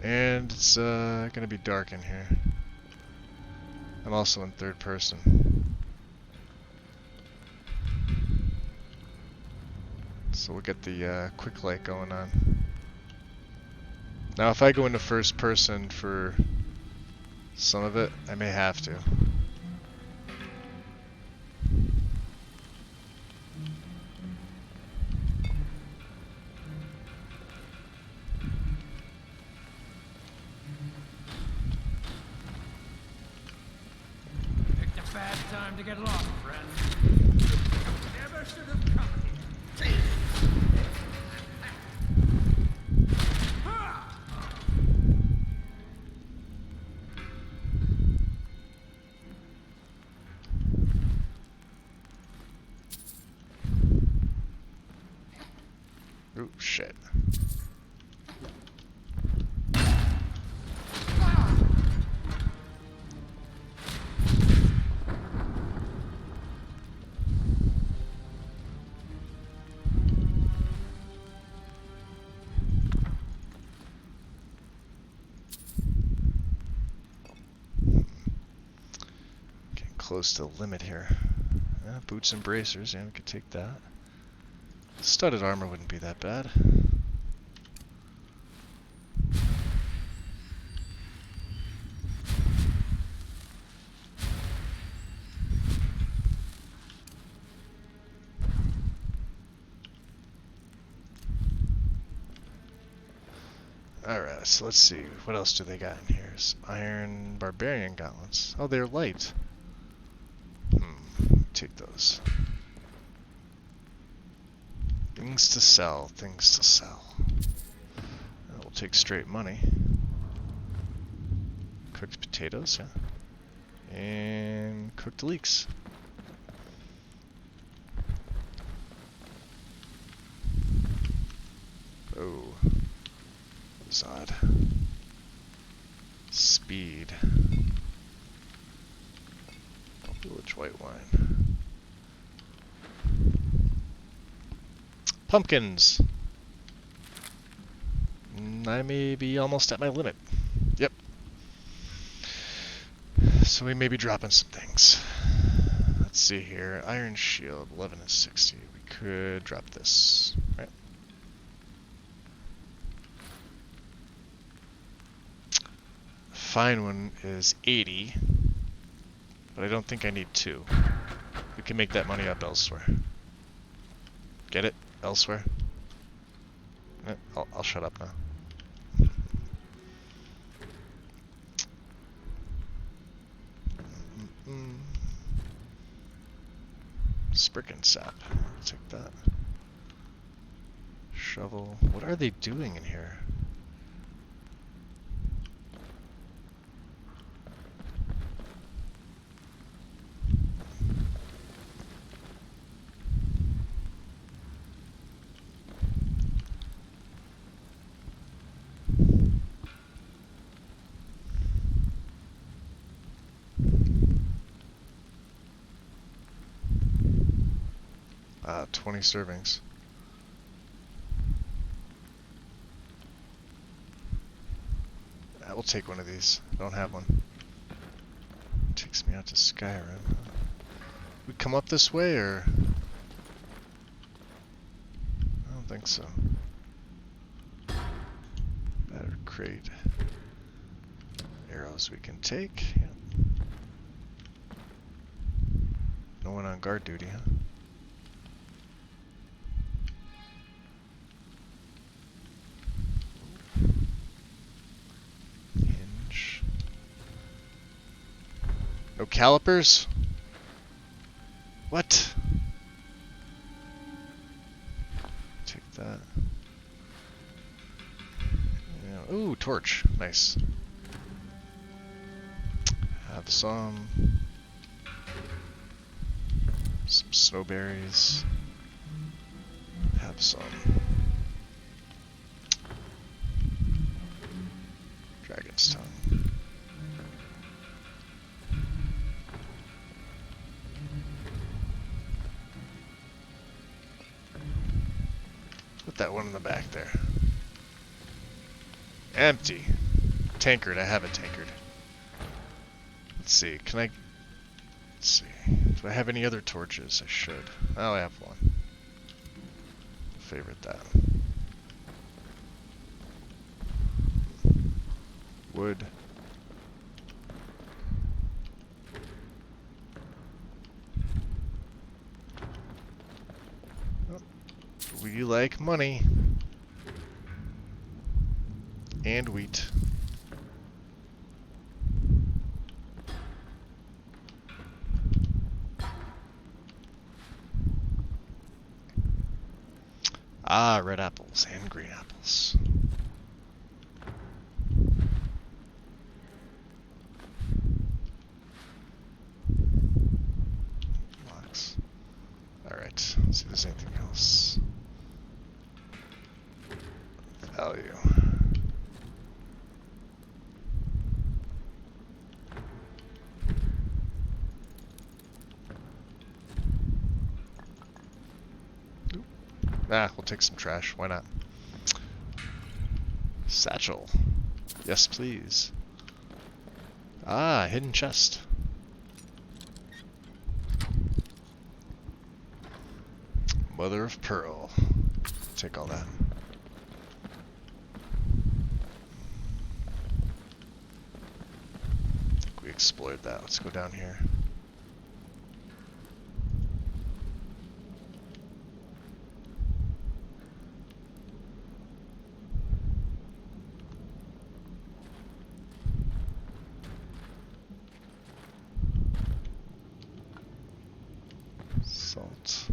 And it's gonna be dark in here. I'm also in third person. So we'll get the quick light going on. Now if I go into first person for some of it, I may have to. Bad time to get lost, friend. Never should have come here. Ooh, shit. close to the limit here. Boots and bracers, yeah, we could take that. Studded armor wouldn't be that bad. Alright, so let's see. What else do they got in here? Some iron barbarian gauntlets. Oh, they're light. Take those. Things to sell, things to sell. We'll take straight money. Cooked potatoes, yeah. And cooked leeks. Oh. That was odd. Speed. Village white wine. Pumpkins! I may be almost at my limit. Yep. So we may be dropping some things. Let's see here. Iron shield, 11 and 60. We could drop this, right? Fine one is 80. But I don't think I need 2. We can make that money up elsewhere. Get it? Elsewhere? I'll shut up now. Spricken sap. I'll take that. Shovel. What are they doing in here? Ah, 20 servings. I will take one of these. I don't have one. Takes me out to Skyrim. We come up this way, or? I don't think so. Battered crate. Arrows we can take. Yep. No one on guard duty, huh? Hinge. No calipers? What? Take that. Yeah. Ooh, torch. Nice. Have some snowberries. Have some dragon's tongue. Put that one in the back there. Empty. Tankard. I have a tankard. Let's see. Can I? Let's see. Do I have any other torches? I should. Oh, I have one. Favorite that. Wood. Oh, we like money. And wheat. Ah, red apples and green apples. Locks. Alright, let's see if there's anything else. Value. Ah, we'll take some trash. Why not? Satchel. Yes, please. Ah, hidden chest. Mother of pearl. Take all that. I think we explored that. Let's go down here. Salt.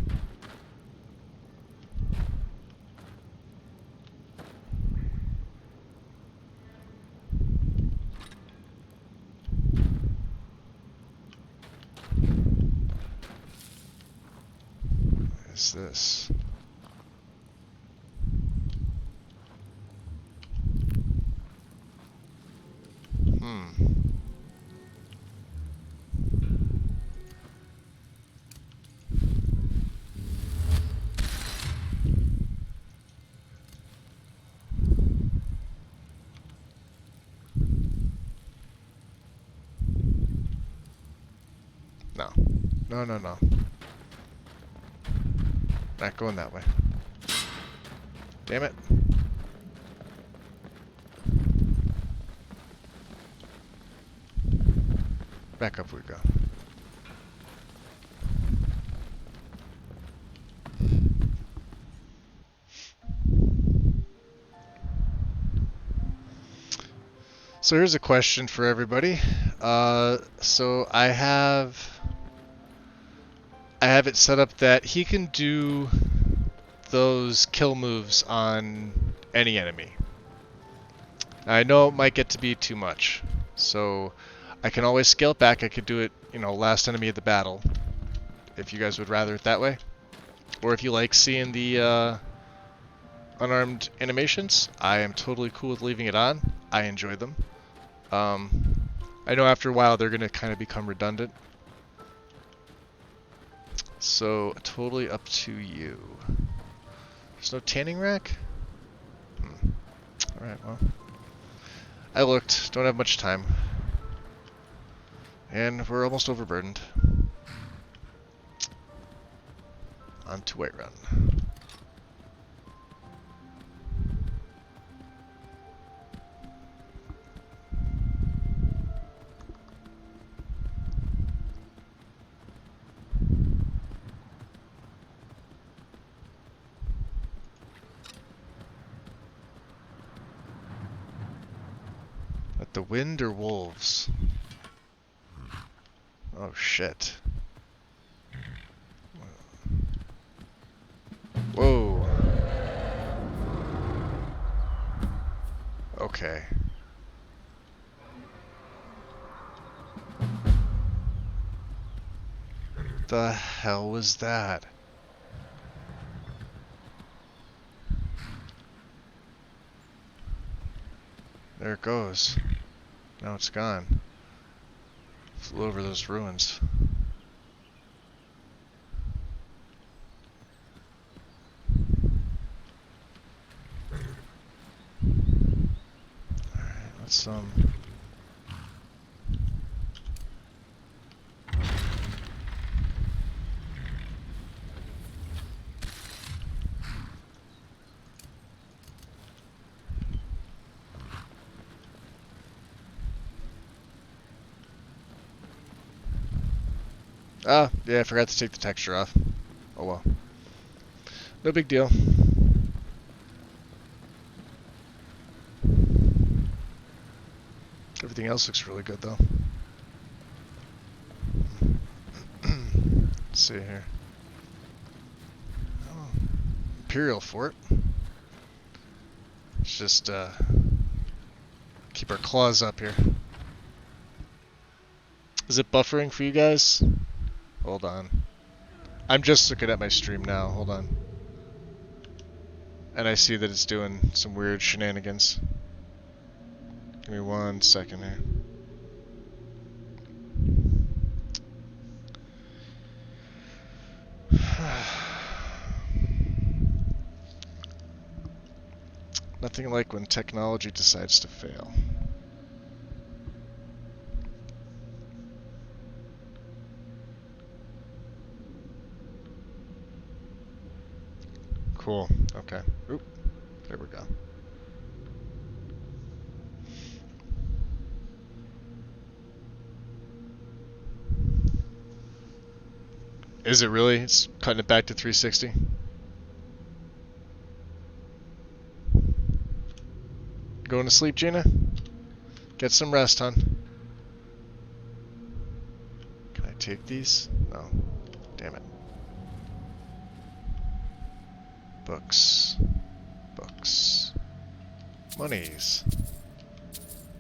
What is this? No. No, no, no. Not going that way. Damn it. Back up we go. So here's a question for everybody. So I have it set up that he can do those kill moves on any enemy. I know it might get to be too much, so I can always scale it back. I could do it, you know, last enemy of the battle, if you guys would rather it that way. Or if you like seeing the unarmed animations, I am totally cool with leaving it on. I enjoy them. I know after a while they're going to kind of become redundant. So, totally up to you. There's no tanning rack? Alright, well. I looked. Don't have much time. And we're almost overburdened. On to Whiterun. The wind or wolves? Oh shit. Whoa. Okay. The hell was that? There it goes. Now it's gone. Flew over those ruins. Alright, let's Ah, yeah, I forgot to take the texture off. Oh well. No big deal. Everything else looks really good though. Let's see here. Oh, Imperial Fort. Let's just keep our claws up here. Is it buffering for you guys? Hold on. I'm just looking at my stream now. Hold on. And I see that it's doing some weird shenanigans. Give me 1 second here. Nothing like when technology decides to fail. Cool. Okay. Oop. There we go. Is it really? It's cutting it back to 360? Going to sleep, Gina? Get some rest, hon. Can I take these? No. Damn it. Books. Books. Monies.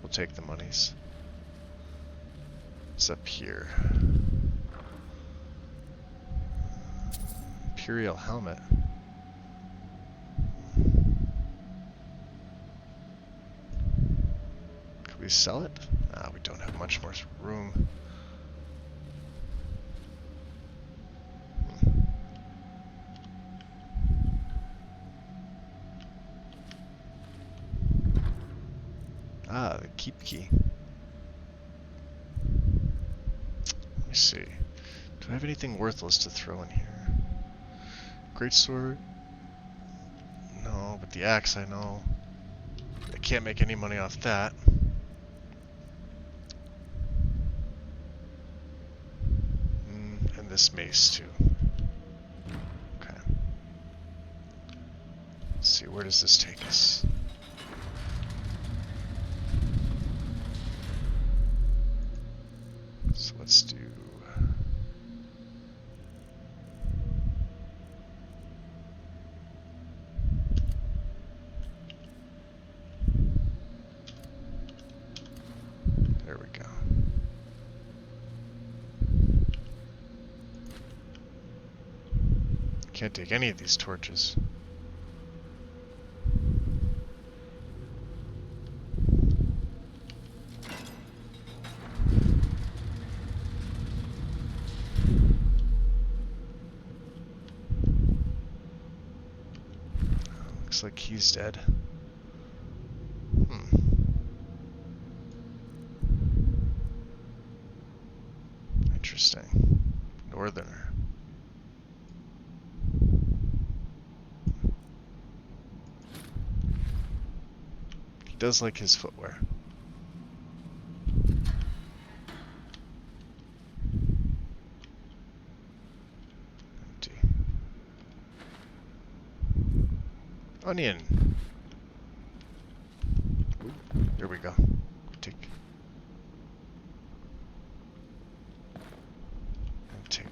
We'll take the monies. What's up here? Imperial helmet. Could we sell it? Ah, we don't have much more room. Ah, the keep key. Let me see. Do I have anything worthless to throw in here? Great sword? No, but the axe I know. I can't make any money off that. And this mace too. Okay. Let's see, where does this take us? So let's do... There we go. Can't take any of these torches. Looks like he's dead. Interesting. Northerner. He does like his footwear. Empty. Onion. Ooh, there we go. Take. And take.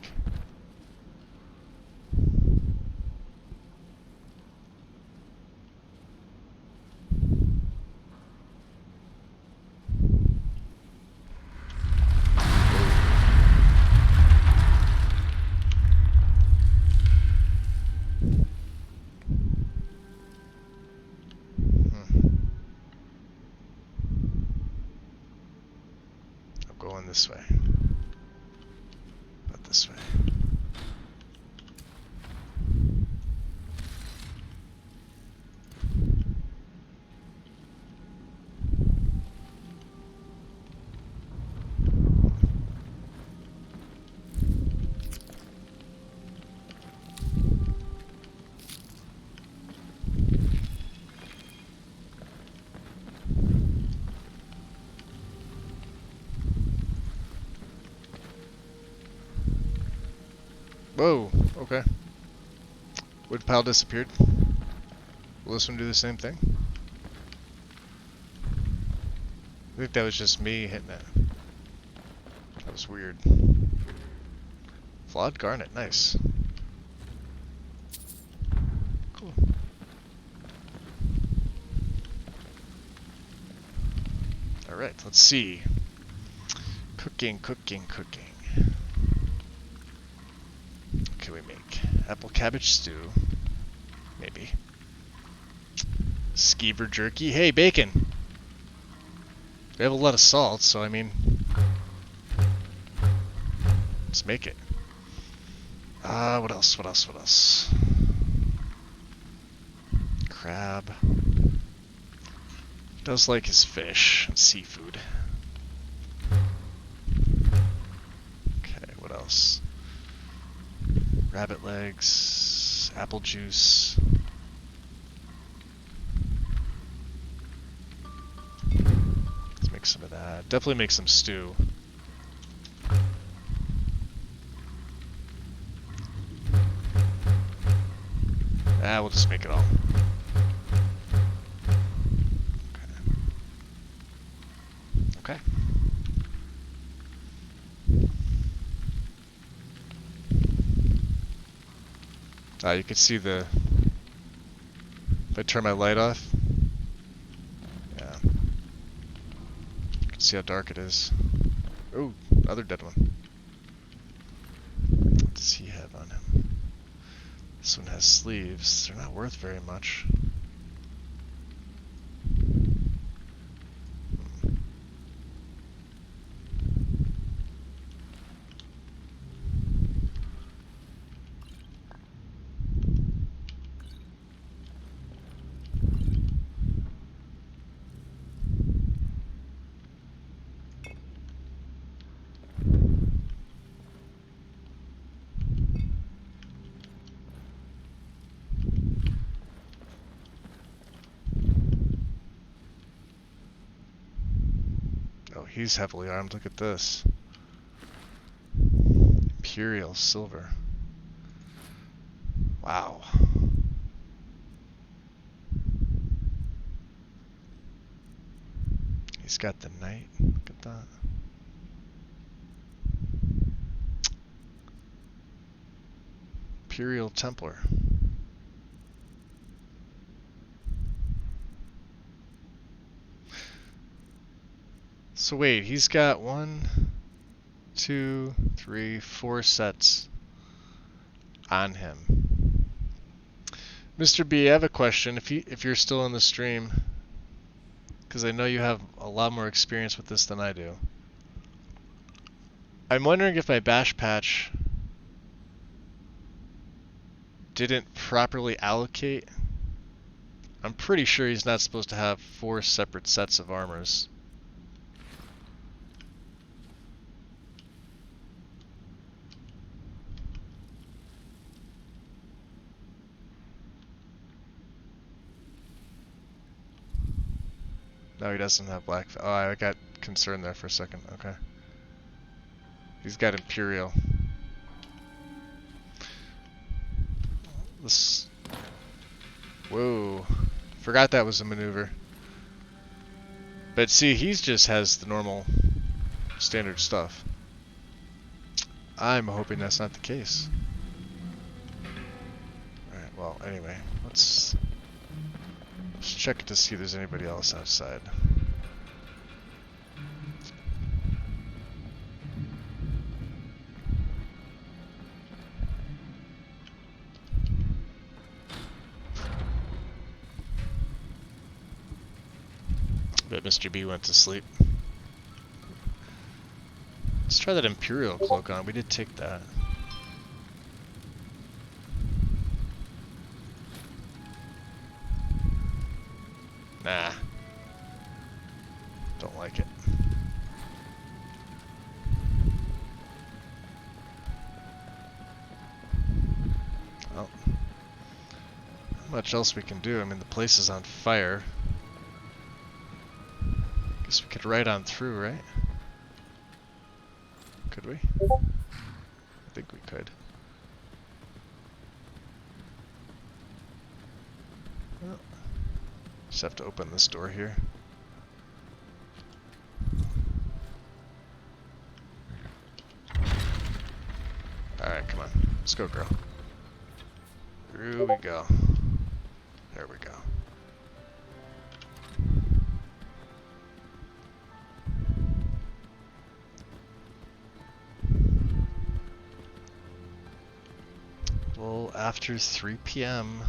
Going this way. Not this way. Whoa, okay. Wood pile disappeared. Will this one do the same thing? I think that was just me hitting it. That was weird. Flawed garnet, nice. Cool. Alright, let's see. Cooking. What can we make? Apple cabbage stew. Maybe. Skeever jerky. Hey, bacon! We have a lot of salt, so I mean... Let's make it. What else? Crab. Does like his fish and seafood. Okay, what else? Rabbit legs, apple juice. some of that. Definitely make some stew. We'll just make it all. Okay. You can see the... If I turn my light off, yeah, you can see how dark it is. Oh, another dead one. What does he have on him? This one has sleeves. They're not worth very much. Oh, he's heavily armed. Look at this. Imperial silver. Wow. He's got the knight. Look at that. Imperial Templar. So wait, he's got 1, 2, 3, 4 sets on him. Mr. B, I have a question. If you're still in the stream, because I know you have a lot more experience with this than I do. I'm wondering if my bash patch didn't properly allocate. I'm pretty sure he's not supposed to have 4 separate sets of armors. No, he doesn't have black. Oh, I got concerned there for a second. Okay. He's got Imperial. This. Whoa. Forgot that was a maneuver. But see, he just has the normal standard stuff. I'm hoping that's not the case. Alright, well, anyway, let's check to see if there's anybody else outside. Bet Mr. B went to sleep. Let's try that Imperial cloak on. We did take that. Nah. Don't like it. Well, not much else we can do. I mean, the place is on fire. Guess we could ride on through, right? Could we? I think we could. Well, just have to open this door here. Alright, come on. Let's go, girl. Here we go. There we go. Well, after 3 p.m.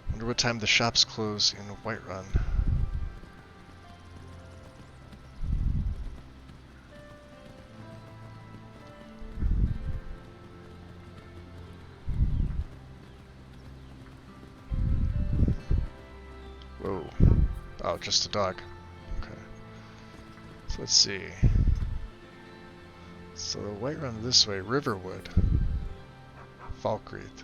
Wonder what time the shops close in Whiterun. Whoa. Oh, just a dog. Okay. So let's see. So Whiterun this way, Riverwood. Falkreath.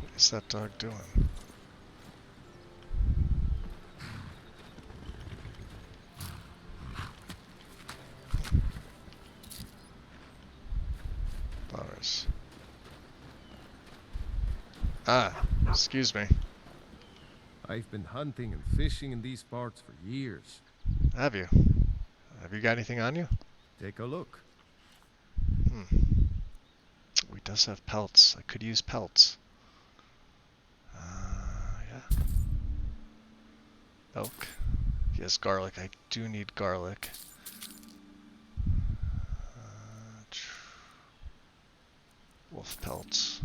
What is that dog doing? Ah, excuse me. I've been hunting and fishing in these parts for years. Have you? Have you got anything on you? Take a look. Hmm. Oh, he does have pelts. I could use pelts. Yeah. Elk. He has garlic. I do need garlic. Wolf pelts.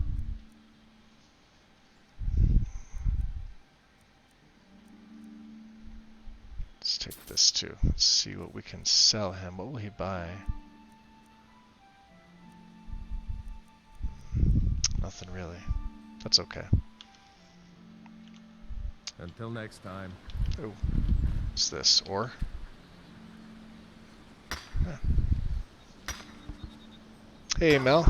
Let's take this too. Let's see what we can sell him. What will he buy? Nothing really. That's okay. Until next time. Oh, what's this? Ore? Yeah. Hey, Mel.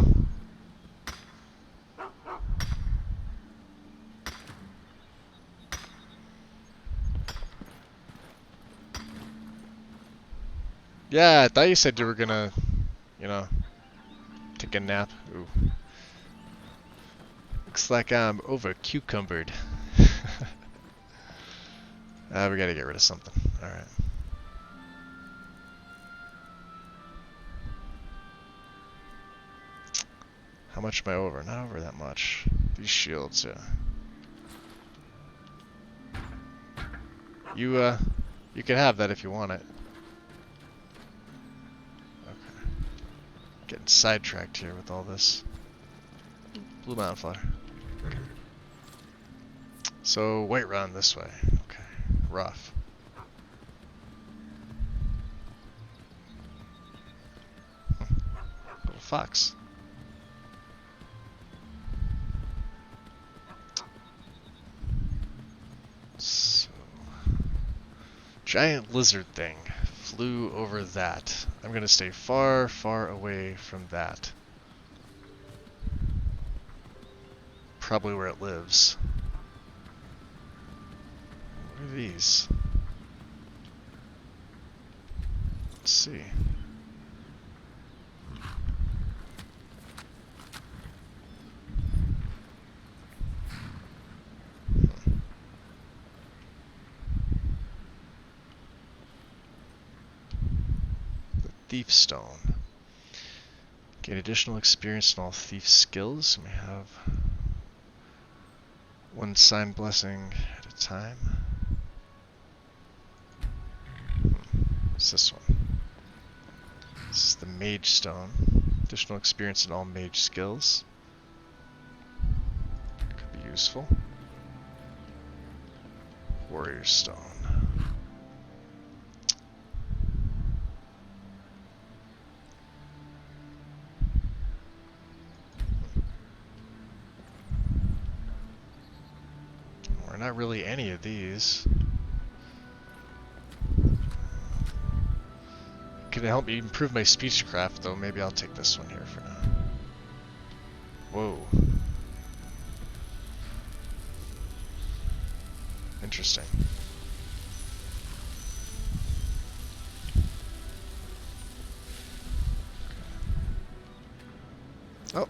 Yeah, I thought you said you were gonna, you know, take a nap. Ooh. Looks like I'm over cucumbered. We gotta get rid of something. Alright. How much am I over? Not over that much. These shields, yeah. You can have that if you want it. Okay. Getting sidetracked here with all this. Blue mountain flower. So, White Run this way. Okay. Rough. Little fox. So, giant lizard thing flew over that. I'm gonna stay far, far away from that. Probably where it lives. What are these? Let's see. Thief Stone. Gain additional experience in all thief skills. We have one sign blessing at a time. What's this one? This is the Mage Stone. Additional experience in all mage skills. Could be useful. Warrior Stone. Or not really any of these. Could help me improve my speechcraft, though. Maybe I'll take this one here for now. Whoa. Interesting. Oh.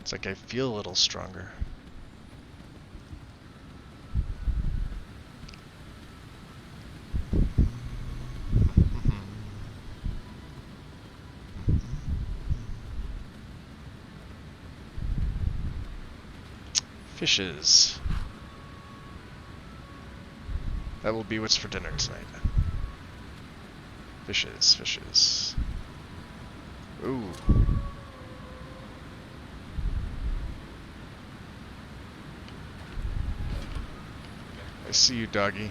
It's like I feel a little stronger. Fishes. That will be what's for dinner tonight. Fishes, fishes. Ooh. I see you, doggy.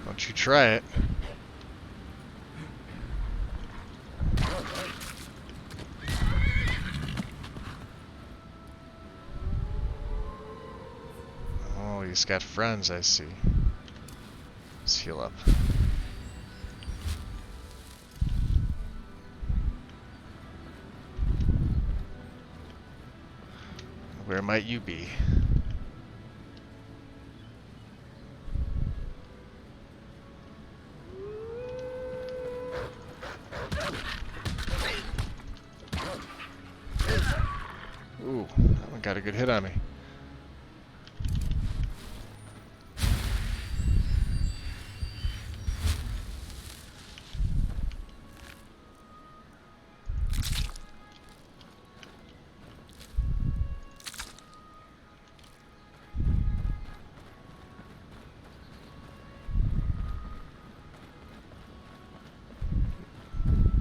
Don't you try it. Oh, he's got friends, I see. Let's heal up. Where might you be? Ooh, that one got a good hit on me.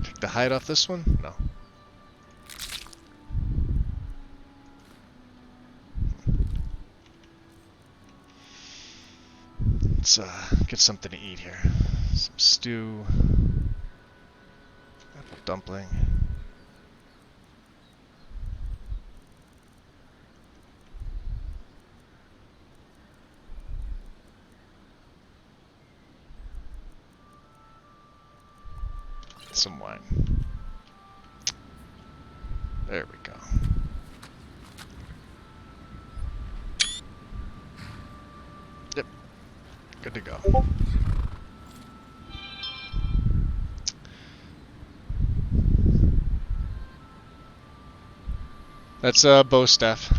Take the hide off this one? No. Let's get something to eat here. Some stew. Apple dumpling. Some wine. There we go. Yep. Good to go. That's a bow staff.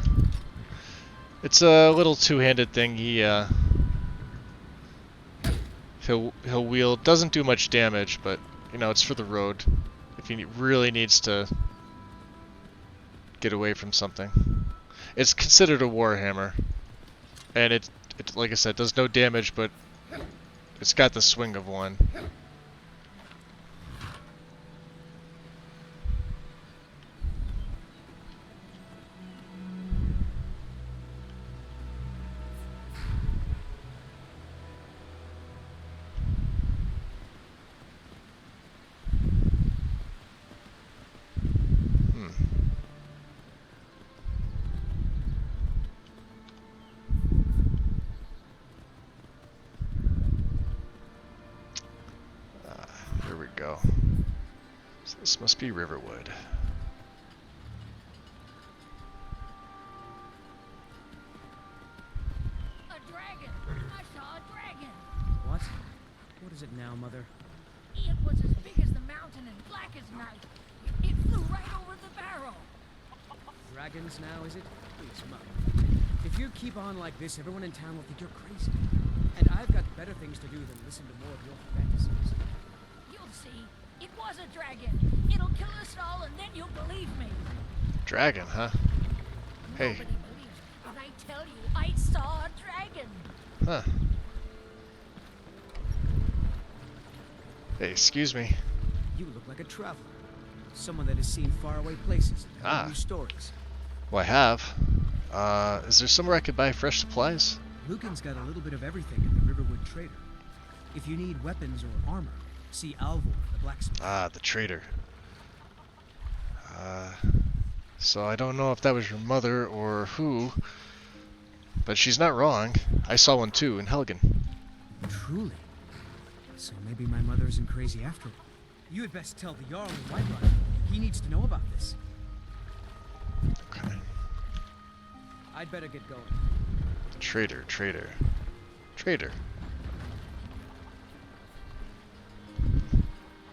It's a little two-handed thing. He'll wield. Doesn't do much damage, but you know, it's for the road. If he really needs to get away from something. It's considered a warhammer, and it like I said, does no damage, but it's got the swing of one. Here we go. So this must be Riverwood. A dragon! I saw a dragon! What? What is it now, Mother? It was as big as the mountain and black as night. It flew right over the barrel. Dragons now, is it? Please, Mother. If you keep on like this, everyone in town will think you're crazy. And I've got better things to do than listen to more of your fantasies. You'll see. It was a dragon. It'll kill us all and then you'll believe me. Dragon, huh? Hey. Nobody believes when I tell you I saw a dragon. Huh. Hey, excuse me. You look like a traveler. Someone that has seen faraway places and heard new stories. Well, I have. Is there somewhere I could buy fresh supplies? Lucan's got a little bit of everything in the Riverwood Trader. If you need weapons or armor, see Alvor, the blacksmith. Ah, the trader. So I don't know if that was your mother or who, but she's not wrong. I saw one too in Helgen. Truly. So maybe my mother isn't crazy after all. You had best tell the Jarl in Whiterun. He needs to know about this. Okay. I'd better get going. Trader.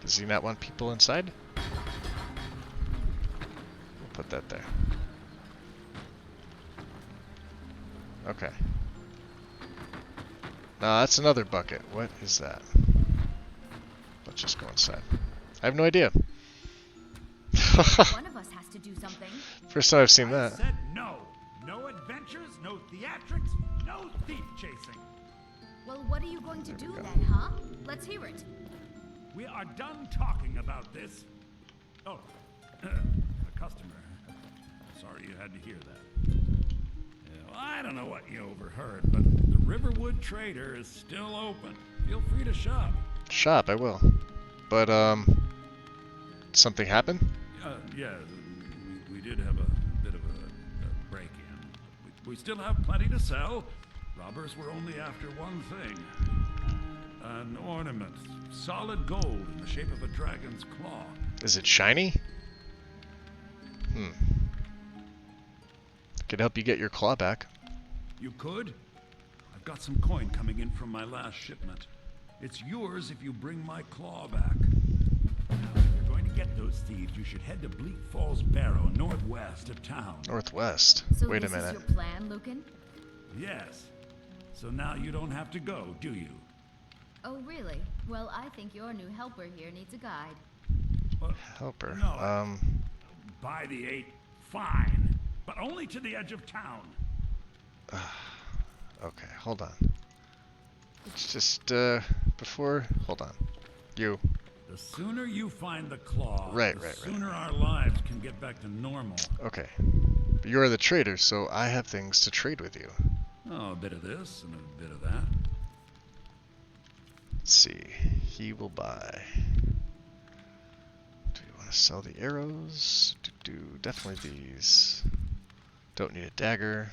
Does he not want people inside? We'll put that there. Okay. No, that's another bucket. What is that? Let's just go inside. I have no idea. One of us has to do something. First time I've seen I that. said no. No adventures, no theatrics, no thief chasing. Well, what are you going to There we do go. then, huh? Let's hear it. We are done talking about this. Oh, a customer. Sorry you had to hear that. Yeah, well, I don't know what you overheard, but the Riverwood Trader is still open. Feel free to shop. Shop, I will. But, something happened? Yeah, we did have a bit of a break-in. We still have plenty to sell. Robbers were only after one thing. An ornament. Solid gold in the shape of a dragon's claw. Is it shiny? Could help you get your claw back. You could? I've got some coin coming in from my last shipment. It's yours if you bring my claw back. Now, if you're going to get those thieves, you should head to Bleak Falls Barrow, northwest of town. Northwest. So Wait a this is minute. your plan, Lucan? Yes. So now you don't have to go, do you? Oh, really? Well, I think your new helper here needs a guide. Well, Helper. no, by the 8, fine. But only to the edge of town. Okay, hold on. It's just, before... Hold on. You. The sooner you find the claw, Right, the right. sooner our lives can get back to normal. Okay. But you're the trader, so I have things to trade with you. Oh, a bit of this and a bit of that. Let's see. He will buy. Do you want to sell the arrows? Definitely these. Don't need a dagger.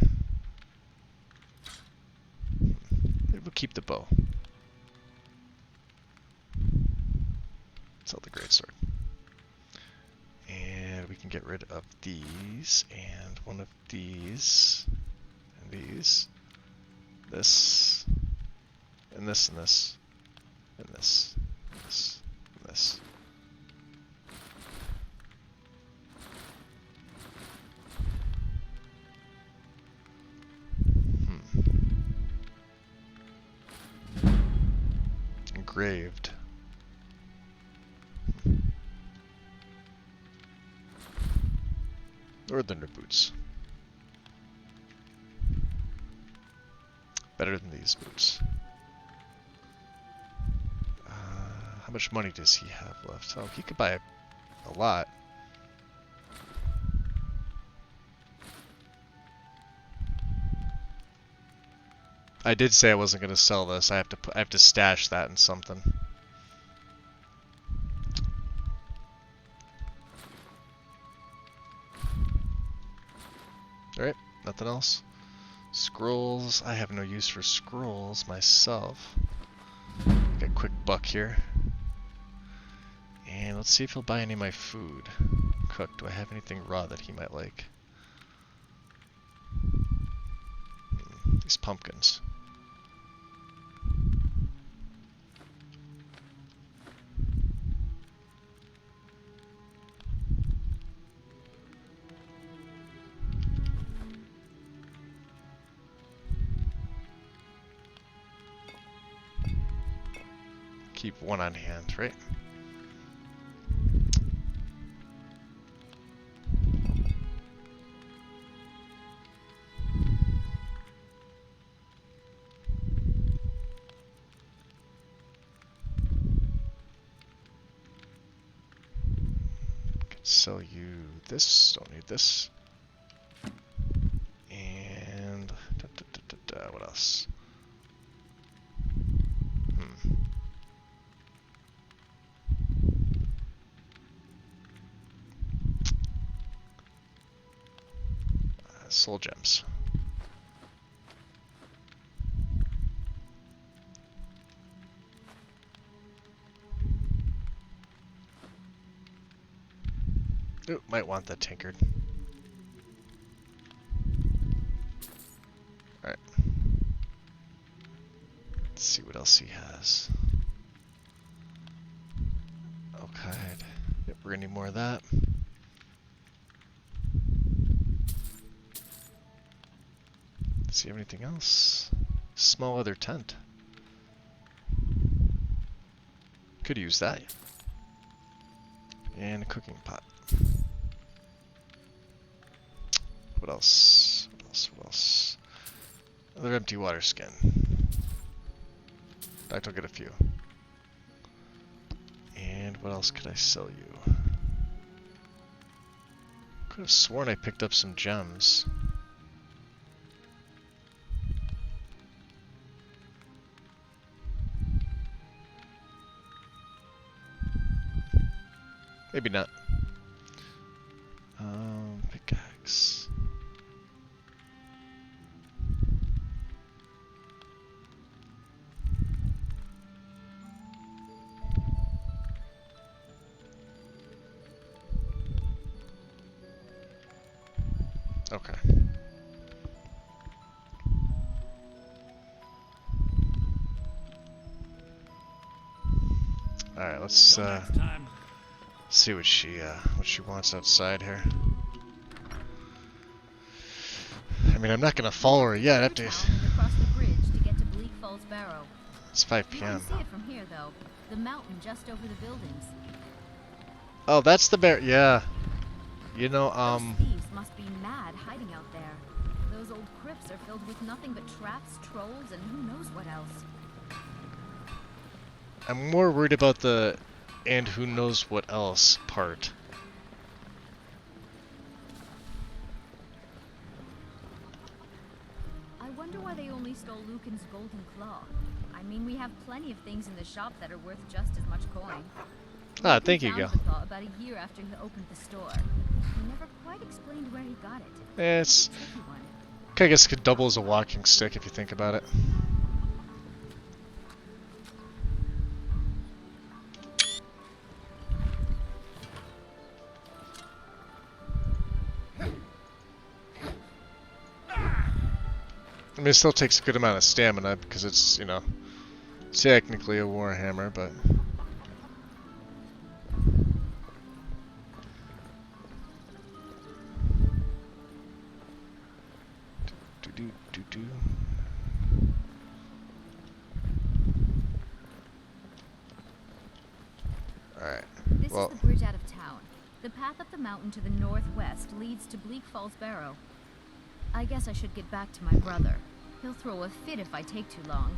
Maybe we'll keep the bow. Sell the greatsword. And we can get rid of these and one of these and these. This and this and this and this and this and this. Engraved. Northerner boots. Better than these boots. How much money does he have left? Oh, he could buy a lot. I did say I wasn't going to sell this. I have to stash that in something. Alright, nothing else. Scrolls. I have no use for scrolls myself. Get a quick buck here. And let's see if he'll buy any of my food. Cooked. Do I have anything raw that he might like? These pumpkins. Keep one on hand, right? Could sell you this, don't need this. And what else? Soul gems. Ooh, might want that tinkered. Alright. Let's see what else he has. Okay. Yep, we're gonna need more of that. See anything else? Small leather tent. Could use that. And a cooking pot. What else? What else? What else? Another empty water skin. In fact, I'll get a few. And what else could I sell you? Could have sworn I picked up some gems. Maybe not. Pickaxe. Okay. All right, let's Till next time. see what she wants outside here. I mean, I'm not gonna follow her yet. Through town and across the bridge to get to Bleak Falls Barrow. It's 5 You p.m. can see it from here, though. The mountain just over the buildings. Oh, that's the bear. Yeah. You know, Those thieves must be mad hiding out there. Those old crypts are filled with nothing but traps, trolls, and who knows what else. I'm more worried about the "and who knows what else" part. I wonder why they only stole Lucan's golden claw. I mean, we have plenty of things in the shop that are worth just as much coin. Ah, Lucan thank you, found Gal. the claw about a year after he opened the store. He never quite explained where he got it. It's, Tricky one. I guess it could double as a walking stick if you think about it. I mean, it still takes a good amount of stamina because it's, you know, technically a warhammer, but... Do-do-do-do. Alright, This well, is the bridge out of town. The path up the mountain to the northwest leads to Bleak Falls Barrow. I guess I should get back to my brother. He'll throw a fit if I take too long.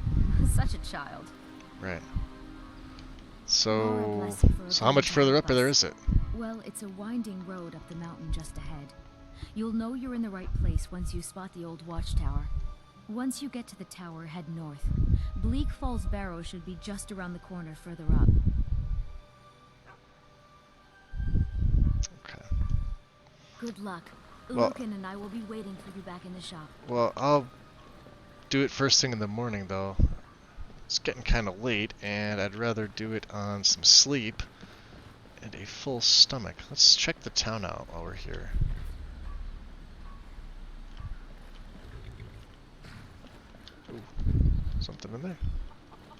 Such a child. right. Lord So, bless you for so how much agreeing to further help up there us. is it? Well, it's a winding road up the mountain just ahead. You'll know you're in the right place once you spot the old watchtower. Once you get to the tower, head north. Bleak Falls Barrow should be just around the corner further up. Okay. Good luck. Well- Lucan and I will be waiting for you back in the shop. Well, I'll do it first thing in the morning, though. It's getting kind of late, and I'd rather do it on some sleep and a full stomach. Let's check the town out while we're here. Ooh, something in there?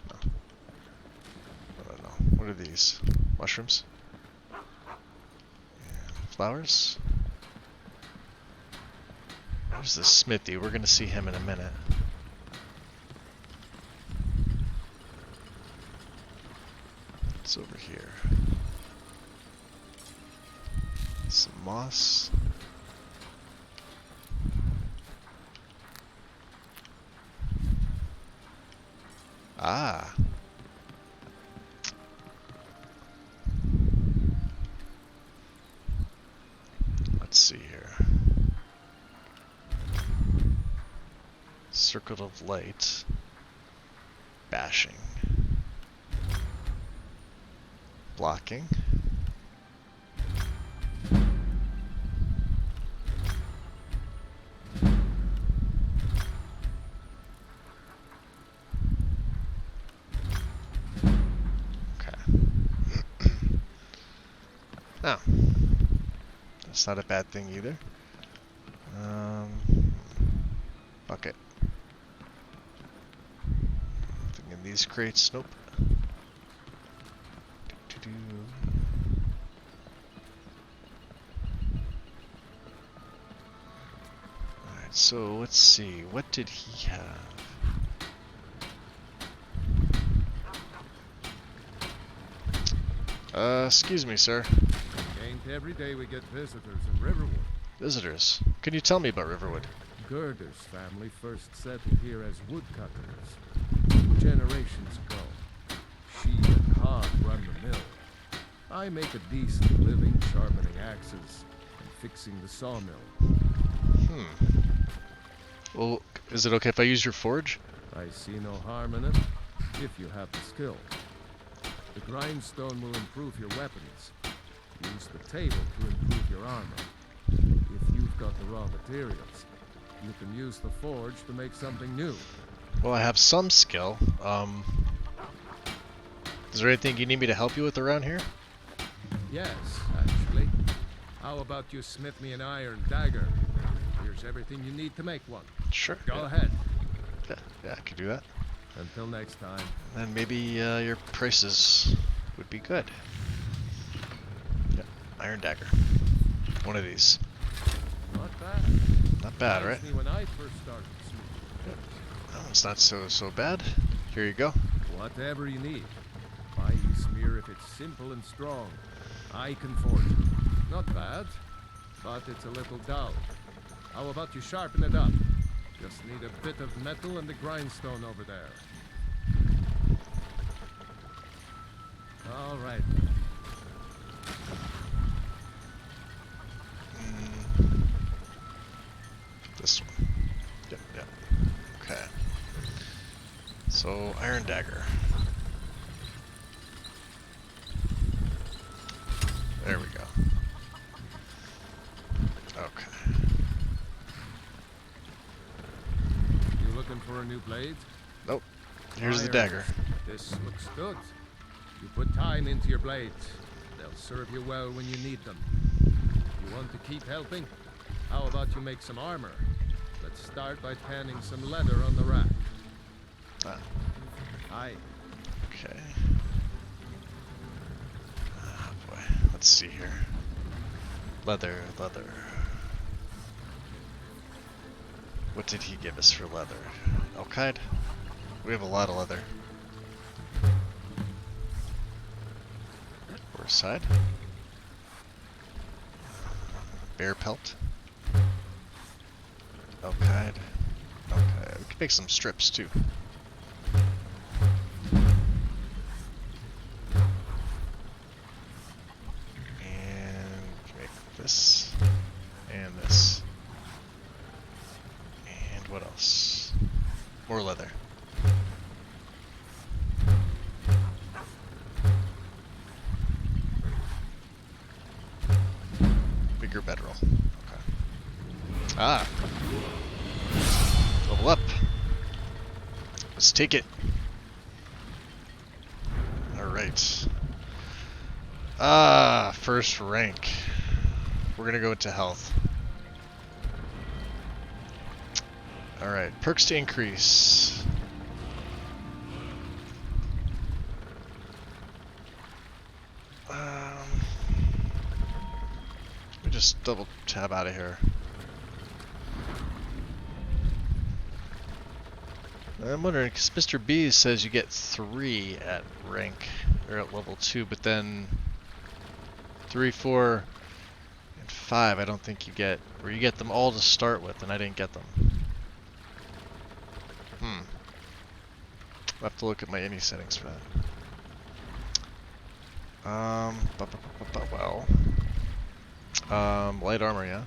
No. I don't know. What are these? Mushrooms? Yeah. Flowers? There's the smithy. We're gonna see him in a minute. It's over here. Some moss. Ah. Let's see here. Circle of light. Bashing. Blocking. Okay. Now, that's not a bad thing either. Bucket. Nothing in these crates. Nope. Do-do-do. Alright, so let's see. What did he have? Excuse me, sir. Ain't every day we get visitors in Riverwood. Visitors. Can you tell me about Riverwood? Gerder's family first settled here as woodcutters 2 generations ago. She and Han run the mill. I make a decent living sharpening axes and fixing the sawmill. Well, is it okay if I use your forge? I see no harm in it, if you have the skill. The grindstone will improve your weapons. Use the table to improve your armor. If you've got the raw materials, you can use the forge to make something new. Well, I have some skill. Is there anything you need me to help you with around here? Yes, actually. How about you smith me an iron dagger? Here's everything you need to make one. Sure. Go yeah. ahead. Yeah, I could do that. Until next time. And maybe your prices would be good. Iron dagger. One of these. Not bad. Not bad, right? Reminds me when I first started smithing. That one's not so bad. Here you go. Whatever you need. Buy you smear if it's simple and strong. I can forge it. Not bad, but it's a little dull. How about you sharpen it up? Just need a bit of metal and the grindstone over there. All right. This one. Yep. Okay. So, iron dagger. There we go. Okay. You looking for a new blade? Nope. Here's the Iron. dagger. This looks good. You put time into your blades. They'll serve you well when you need them. You want to keep helping? How about you make some armor? Let's start by panning some leather on the rack. Ah, Aye. okay. Oh boy. Let's see here. Leather. What did he give us for leather? Elkide? We have a lot of leather. Horse side. Bear pelt. Elkide. Okay, we can make some strips too. And we can make this and this. And what else? More leather. Bigger bedroll. Okay. Ah. Level up. Let's take it. Alright. Ah, first rank. We're gonna go into health. Alright, perks to increase. Let me just double tab out of here. I'm wondering, because Mr. B says you get 3 at rank, or at level 2, but then 3, 4, and 5 I don't think you get, or you get them all to start with, and I didn't get them. I'll have to look at my any settings for that. Light armor, yeah.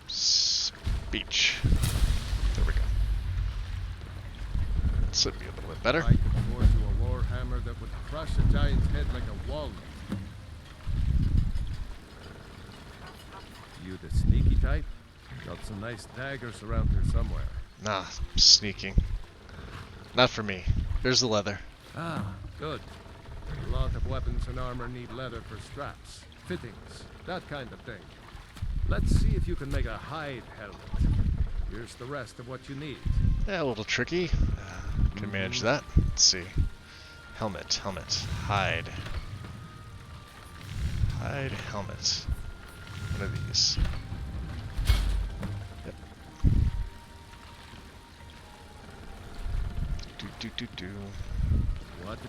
Speech. There we go. This would be a little bit better. I could forge you a war hammer that would crush a giant's head like a walnut. You the sneaky type? Got some nice daggers around here somewhere. Nah, sneaking. Not for me. There's the leather. Ah, good. A lot of weapons and armor need leather for straps, fittings, that kind of thing. Let's see if you can make a hide helmet. Here's the rest of what you need. Yeah, a little tricky. Can manage that. Let's see. Helmet. Hide. Helmet. One of these. Yep. Do. What?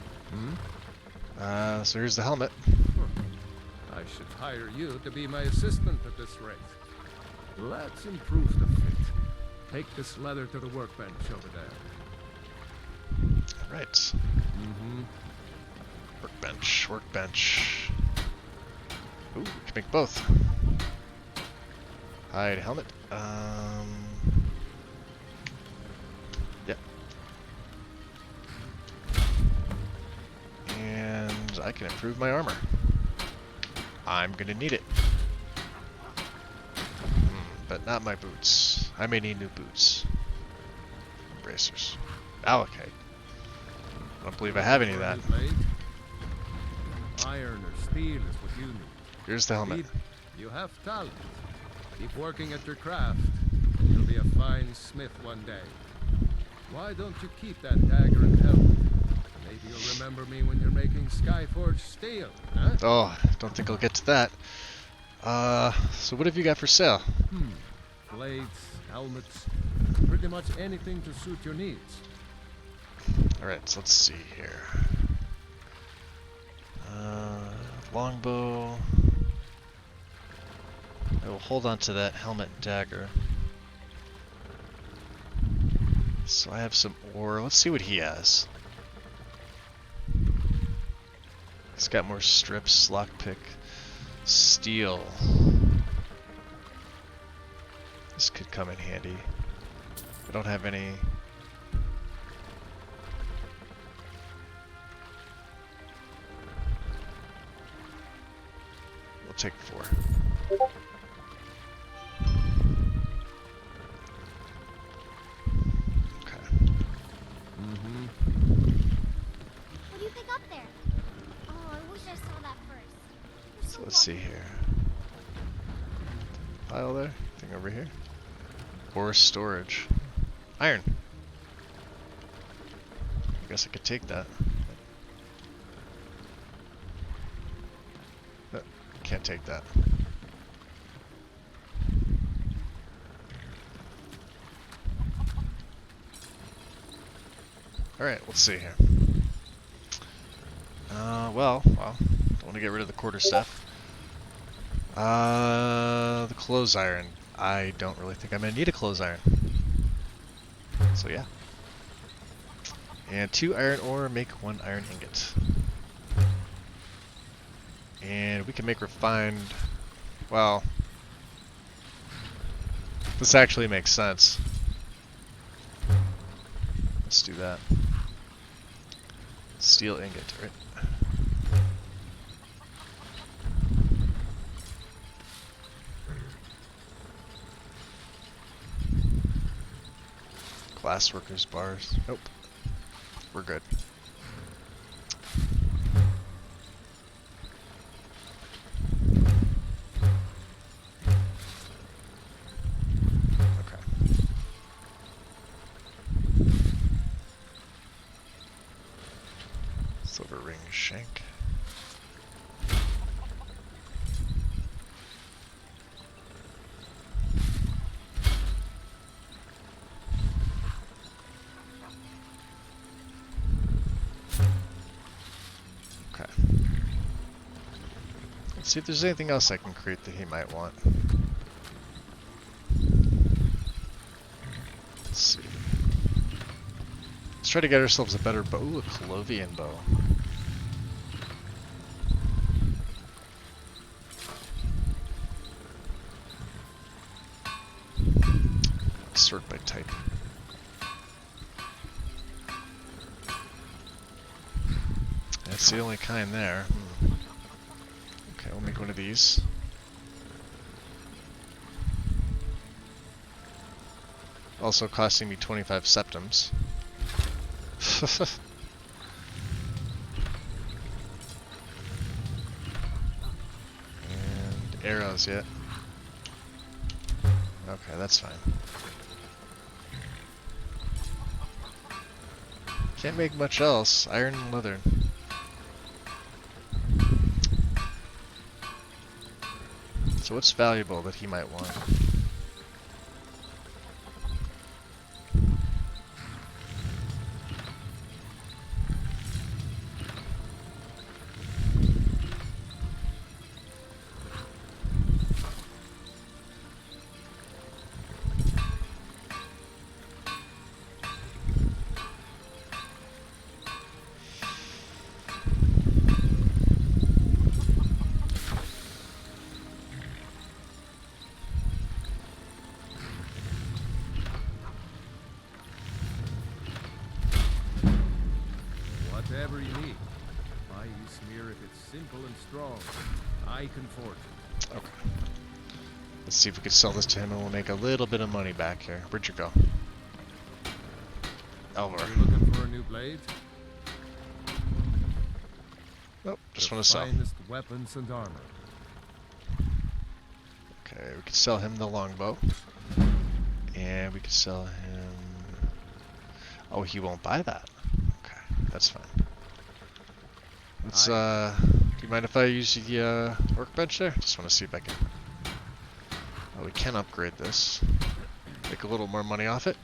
So here's the helmet. I should hire you to be my assistant at this rate. Let's improve the fit. Take this leather to the workbench over there. Right. Workbench. Ooh, we can make both. Hide helmet. Yep. And I can improve my armor. I'm gonna need it. But not my boots. I may need new boots. bracers. Allocate. I don't believe I have any of that. Blade? Iron or steel is what you need. Here's the helmet. Keep- You have talent. Keep working at your craft. You'll be a fine smith one day. Why don't you keep that dagger and helmet? Maybe you'll remember me when you're making Skyforged steel, huh? Oh, don't think I'll get to that. So what have you got for sale? Blades, helmets, pretty much anything to suit your needs. Alright, so let's see here. Longbow. I will hold on to that helmet and dagger. So I have some ore. Let's see what he has. He's got more strips, lockpick, steel. This could come in handy. I don't have any. We'll take 4. Okay. What do you pick up there? Oh, I wish I saw that first. You're So let's see here. Pile there. Thing over here. Ore storage. Iron. I guess I could take that. No, can't take that. Alright, let's see here. Well, don't want to get rid of the quarter stuff. The clothes iron. I don't really think I'm going to need a clothes iron. So yeah. And 2 iron ore make 1 iron ingot. And we can make refined... Well... This actually makes sense. Let's do that. Steel ingot, right? Glassworkers bars. Nope. We're good. Okay. Silver ring shank. Okay. Let's see if there's anything else I can create that he might want. Let's see. Let's try to get ourselves a better bow. Ooh, a Colovian bow. Let's sort by type. That's the only kind there. Okay, we'll make one of these. Also costing me 25 septums. And arrows yet. Okay, that's fine. Can't make much else. Iron and leather. So what's valuable that he might want? Whatever you need. My smear if it's simple and strong. I can forge it. Okay. Let's see if we can sell this to him and we'll make a little bit of money back here. Where'd you go? Elvar. You looking for a new blade? Nope, just The want to sell. finest weapons and armor. Okay, we could sell him the longbow. And we could sell him... Oh, he won't buy that. Okay, that's fine. Let's, do you mind if I use the workbench there? Just want to see if I can... Oh, we can upgrade this. Make a little more money off it.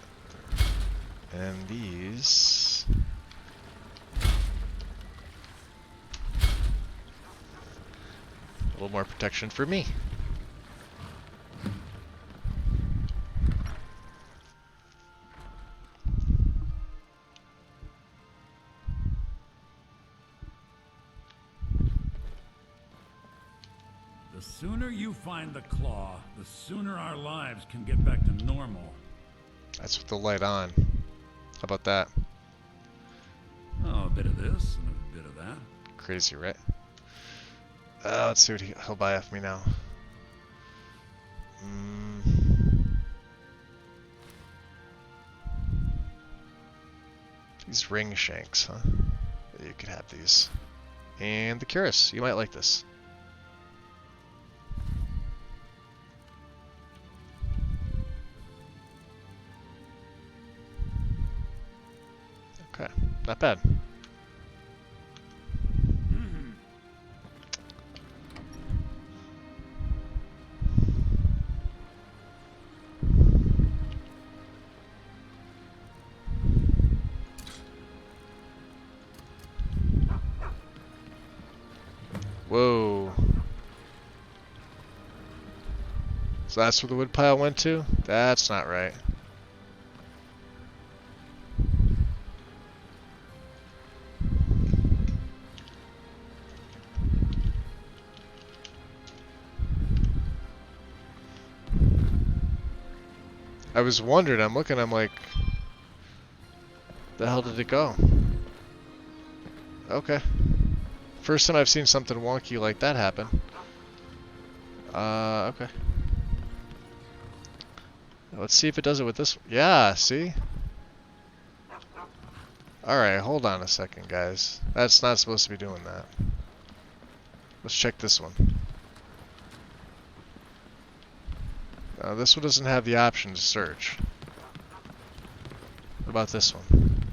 And these... A little more protection for me. The sooner you find the claw, the sooner our lives can get back to normal. That's with the light on. How about that? Oh, a bit of this and a bit of that. Crazy, right? Let's see what he'll buy off me now. These ring shanks, huh? You could have these. And the cuirass. You might like this. Okay, not bad. Whoa. So that's where the wood pile went to? That's not right. I was wondering, I'm looking, I'm like, the hell did it go? Okay. First time I've seen something wonky like that happen. Okay. Let's see if it does it with this one. Yeah, see? Alright, hold on a second, guys. That's not supposed to be doing that. Let's check this one. This one doesn't have the option to search. What about this one?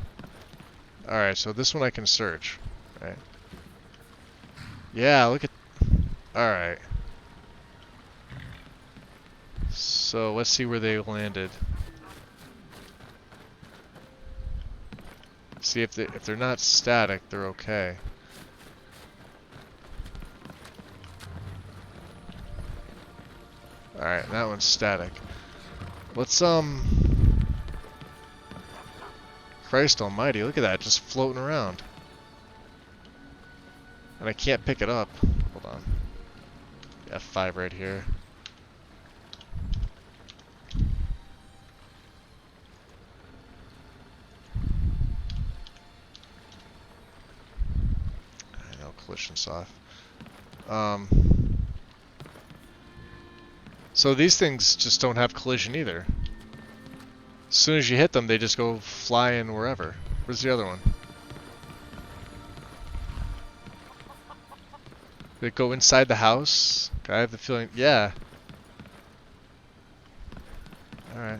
Alright, so this one I can search. Right? Yeah, look at... Alright. So, let's see where they landed. See if they're not static, they're okay. Alright, that one's static. Let's, Christ almighty, look at that, just floating around. And I can't pick it up. Hold on. F5 right here. I know, collision's off. So these things just don't have collision either. As soon as you hit them, they just go flying wherever. Where's the other one? Did it go inside the house? I have the feeling... Yeah. Alright.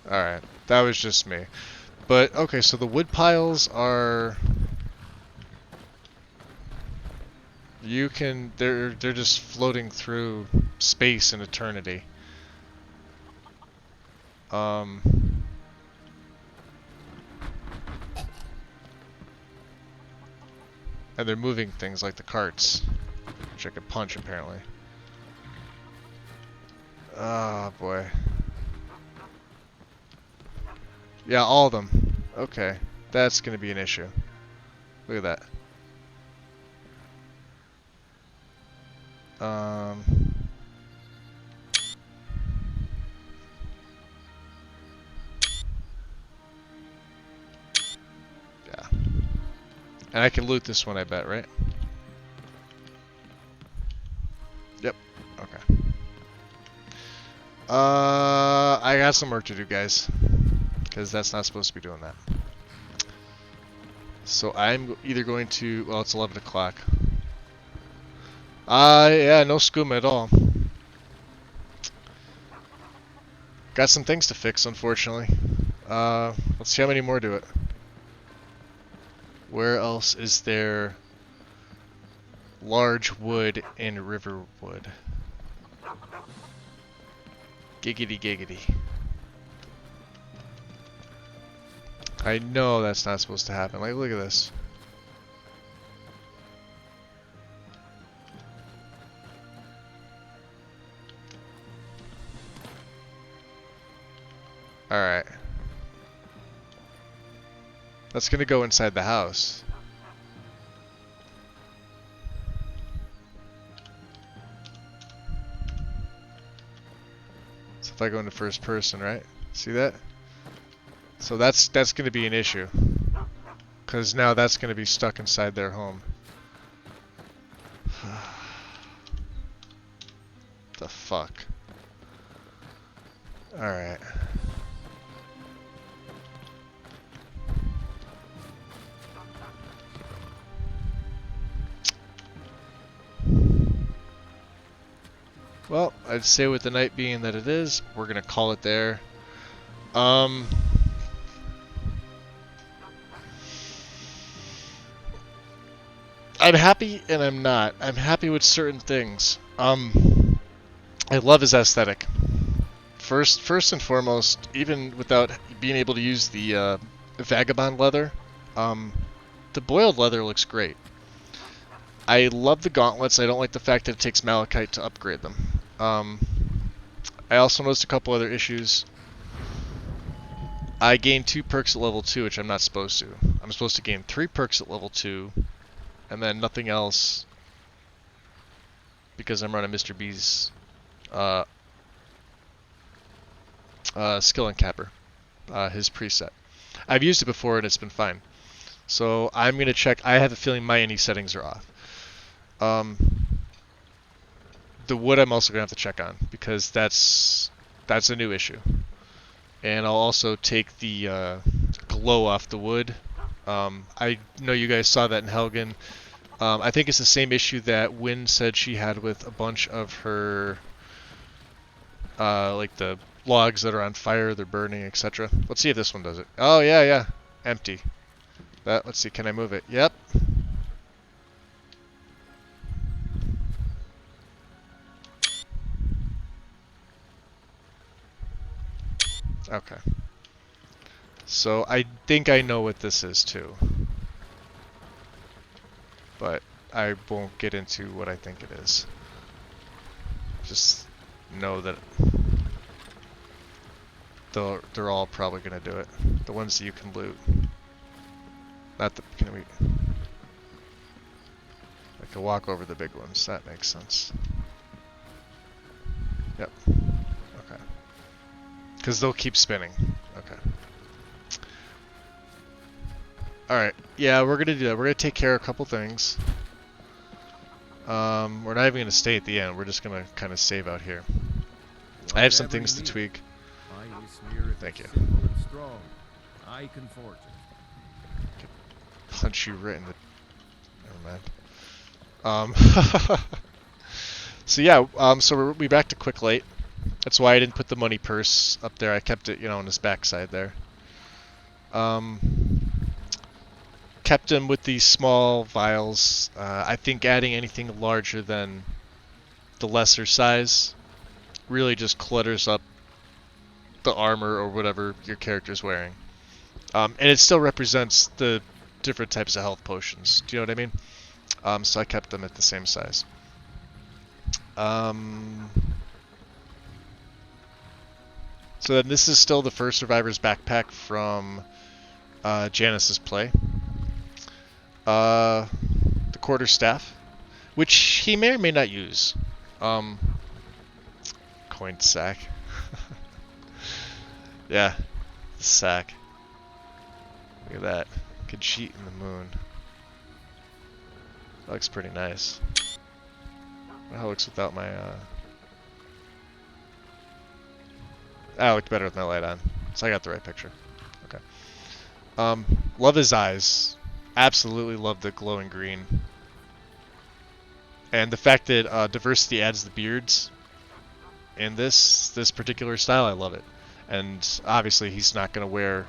Alright, that was just me. But, okay, so the wood piles are... You can... They're just floating through space and eternity. And they're moving things like the carts. Which I could punch, apparently. Oh, boy. Yeah, all of them. Okay. That's going to be an issue. Look at that. Yeah. And I can loot this one, I bet, right? Yep. Okay. I got some work to do, guys. Because that's not supposed to be doing that. So I'm either going to... Well, it's 11 o'clock. Yeah, no skooma at all. Got some things to fix, unfortunately. Let's see how many more do it. Where else is there large wood and river wood? Giggity giggity. I know that's not supposed to happen. Like, look at this. Alright. That's gonna go inside the house. So if I go into first person, right? See that? So that's gonna be an issue. Cause now that's gonna be stuck inside their home. The fuck? Alright. Well, I'd say with the night being that it is, we're gonna call it there. I'm happy and I'm not. I'm happy with certain things. I love his aesthetic. First and foremost, even without being able to use the vagabond leather, the boiled leather looks great. I love the gauntlets. I don't like the fact that it takes malachite to upgrade them. I also noticed a couple other issues. I gained 2 perks at level 2, which I'm not supposed to. I'm supposed to gain 3 perks at level 2, and then nothing else because I'm running Mr. B's skill encapper, his preset. I've used it before and it's been fine. So I'm going to check. I have a feeling my any settings are off. The wood I'm also going to have to check on because that's a new issue. And I'll also take the glow off the wood. I know you guys saw that in Helgen. I think it's the same issue that Wynn said she had with a bunch of her, like the logs that are on fire, they're burning, etc. Let's see if this one does it. Oh yeah, empty. Let's see, can I move it? Yep. Okay. So I think I know what this is too. But I won't get into what I think it is. Just know that they're all probably gonna do it. The ones that you can loot. Not the can we I can walk over the big ones, that makes sense. Yep. Okay. Because they'll keep spinning. Okay. Alright, yeah, we're gonna do that. We're gonna take care of a couple things. We're not even gonna stay at the end, we're just gonna kinda save out here. I have some things to tweak. Thank you. Strong. I can forge it. Punch you right in the... Never mind. So yeah, so we back to Quick Late. That's why I didn't put the money purse up there. I kept it, on his backside there. Kept him with these small vials. I think adding anything larger than the lesser size really just clutters up the armor or whatever your character's wearing. And it still represents the different types of health potions. Do you know what I mean? So I kept them at the same size. So then this is still the first Survivor's backpack from Janice's play. The quarterstaff, which he may or may not use. Coin sack. Yeah, the sack. Look at that. Khajiit in the moon. That looks pretty nice. How it looks without my, Ah, it looked better with my light on. So I got the right picture. Okay. Love his eyes. Absolutely love the glowing green. And the fact that diversity adds the beards in this particular style, I love it. And obviously he's not going to wear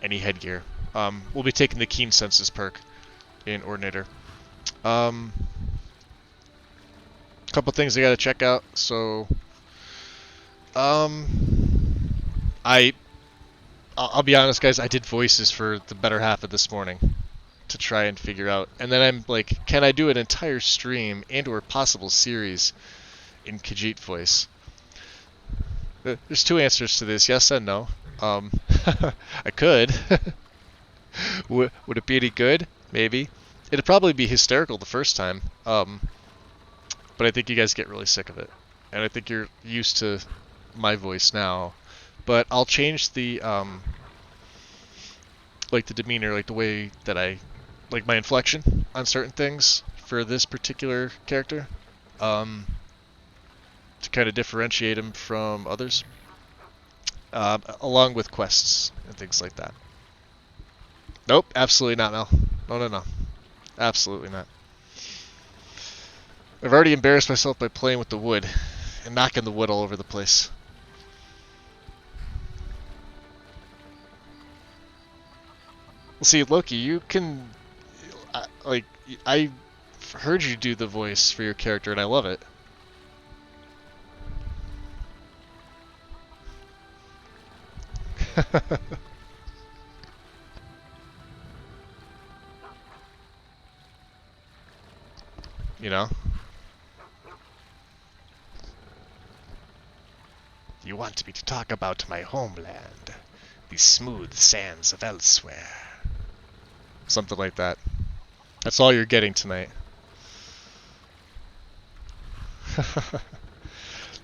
any headgear. We'll be taking the Keen Senses perk in Ordinator. Couple things I got to check out. So, I'll be honest, guys. I did voices for the better half of this morning to try and figure out, and then I'm like, can I do an entire stream and/or possible series in Khajiit voice? There's two answers to this: yes and no. I could. Would it be any good? Maybe. It'd probably be hysterical the first time. But I think you guys get really sick of it, and I think you're used to my voice now. But I'll change the like the demeanor, like the way that I like my inflection on certain things for this particular character, to kind of differentiate him from others, along with quests and things like that. Nope, absolutely not, Mel. No. Absolutely not. I've already embarrassed myself by playing with the wood and knocking the wood all over the place. Well, see, Loki, you can... I heard you do the voice for your character, and I love it. You know? You want me to talk about my homeland, the smooth sands of elsewhere. Something like that. That's all you're getting tonight.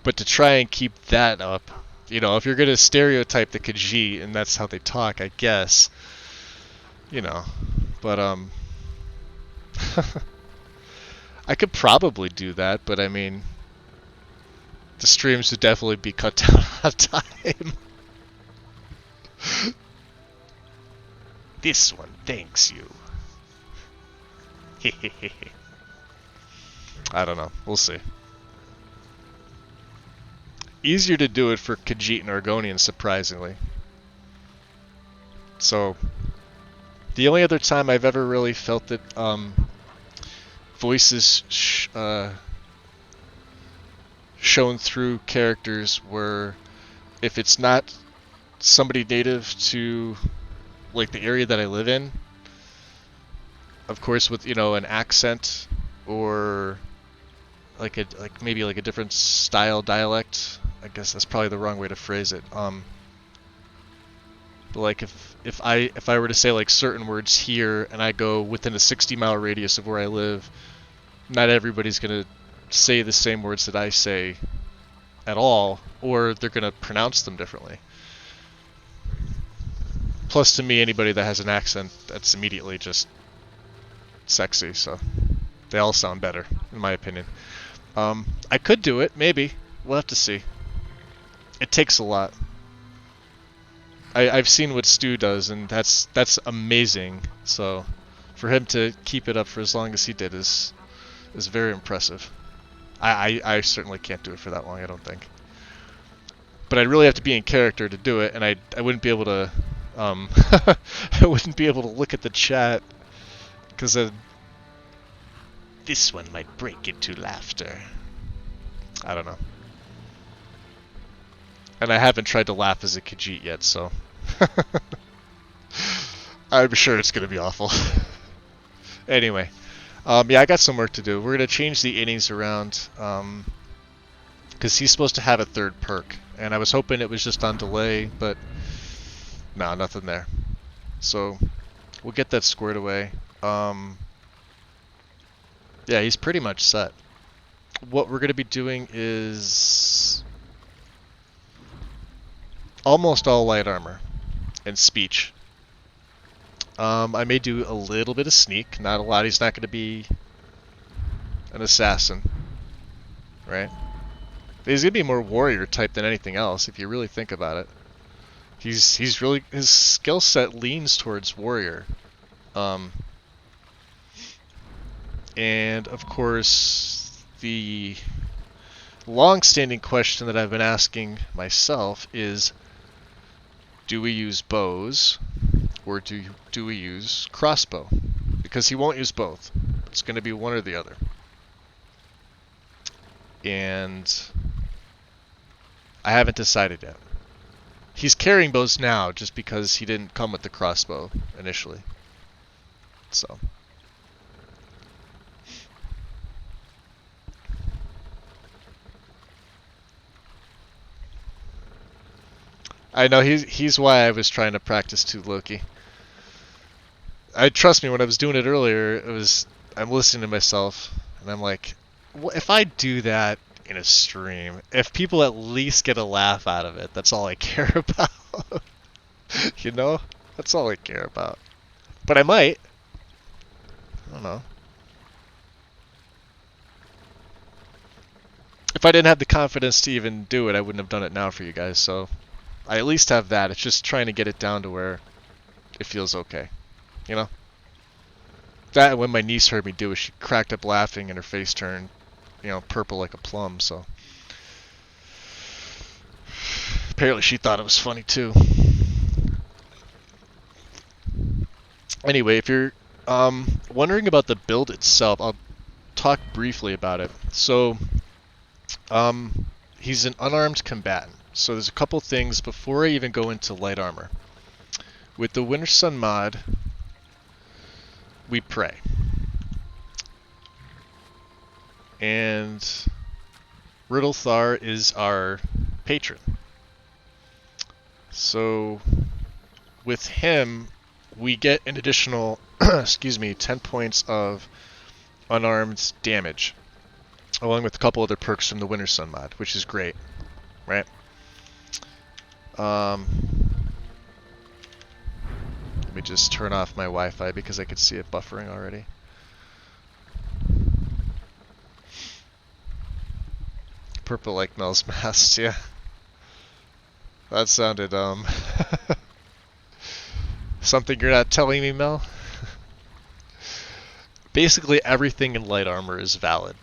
But to try and keep that up, you know, if you're going to stereotype the Khajiit and that's how they talk, I guess, you know, but, I could probably do that, but I mean, the streams would definitely be cut down on time. This one thanks you. I don't know. We'll see. Easier to do it for Khajiit and Argonians, surprisingly. So, the only other time I've ever really felt that voices shown through characters were if it's not somebody native to like the area that I live in, of course, with, you know, an accent or like maybe a different style dialect. I guess that's probably the wrong way to phrase it. But like if I were to say like certain words here and I go within a 60-mile radius of where I live, not everybody's gonna say the same words that I say at all, or they're gonna pronounce them differently. Plus, to me, anybody that has an accent, that's immediately just sexy, so they all sound better, in my opinion. I could do it, maybe. We'll have to see. It takes a lot. I've seen what Stu does, and that's amazing. So, for him to keep it up for as long as he did is very impressive. I certainly can't do it for that long, I don't think. But I'd really have to be in character to do it, and I wouldn't be able to I wouldn't be able to look at the chat, because this one might break into laughter. I don't know. And I haven't tried to laugh as a Khajiit yet, so I'm sure it's gonna be awful. Anyway, yeah, I got some work to do. We're gonna change the innings around, because he's supposed to have a third perk, and I was hoping it was just on delay, but no, nothing there. So we'll get that squared away. Yeah, he's pretty much set. What we're going to be doing is almost all light armor and speech. I may do a little bit of sneak, not a lot. He's not going to be an assassin, right? He's going to be more warrior type than anything else, if you really think about it. He's really, his skill set leans towards warrior. And of course, the long-standing question that I've been asking myself is, do we use bows or do we use crossbow? Because he won't use both. It's going to be one or the other. And I haven't decided yet. He's carrying bows now just because he didn't come with the crossbow initially. So. I know he's why I was trying to practice too, Loki. Trust me, when I was doing it earlier, I'm listening to myself and I'm like, if I do that in a stream, if people at least get a laugh out of it, that's all I care about. You know? That's all I care about. But I might. I don't know. If I didn't have the confidence to even do it, I wouldn't have done it now for you guys, so I at least have that. It's just trying to get it down to where it feels okay. You know? That, when my niece heard me do it, she cracked up laughing and her face turned, you know, purple like a plum, so. Apparently she thought it was funny too. Anyway, if you're wondering about the build itself, I'll talk briefly about it. So, he's an unarmed combatant. So there's a couple things before I even go into light armor. With the Winter Sun mod, we pray. And Riddlethar is our patron. So with him, we get an additional, excuse me, 10 points of unarmed damage, along with a couple other perks from the Winter Sun mod, which is great, right? Let me just turn off my Wi-Fi because I could see it buffering already. Purple like Mel's mask, yeah. That sounded, something you're not telling me, Mel? Basically everything in light armor is valid.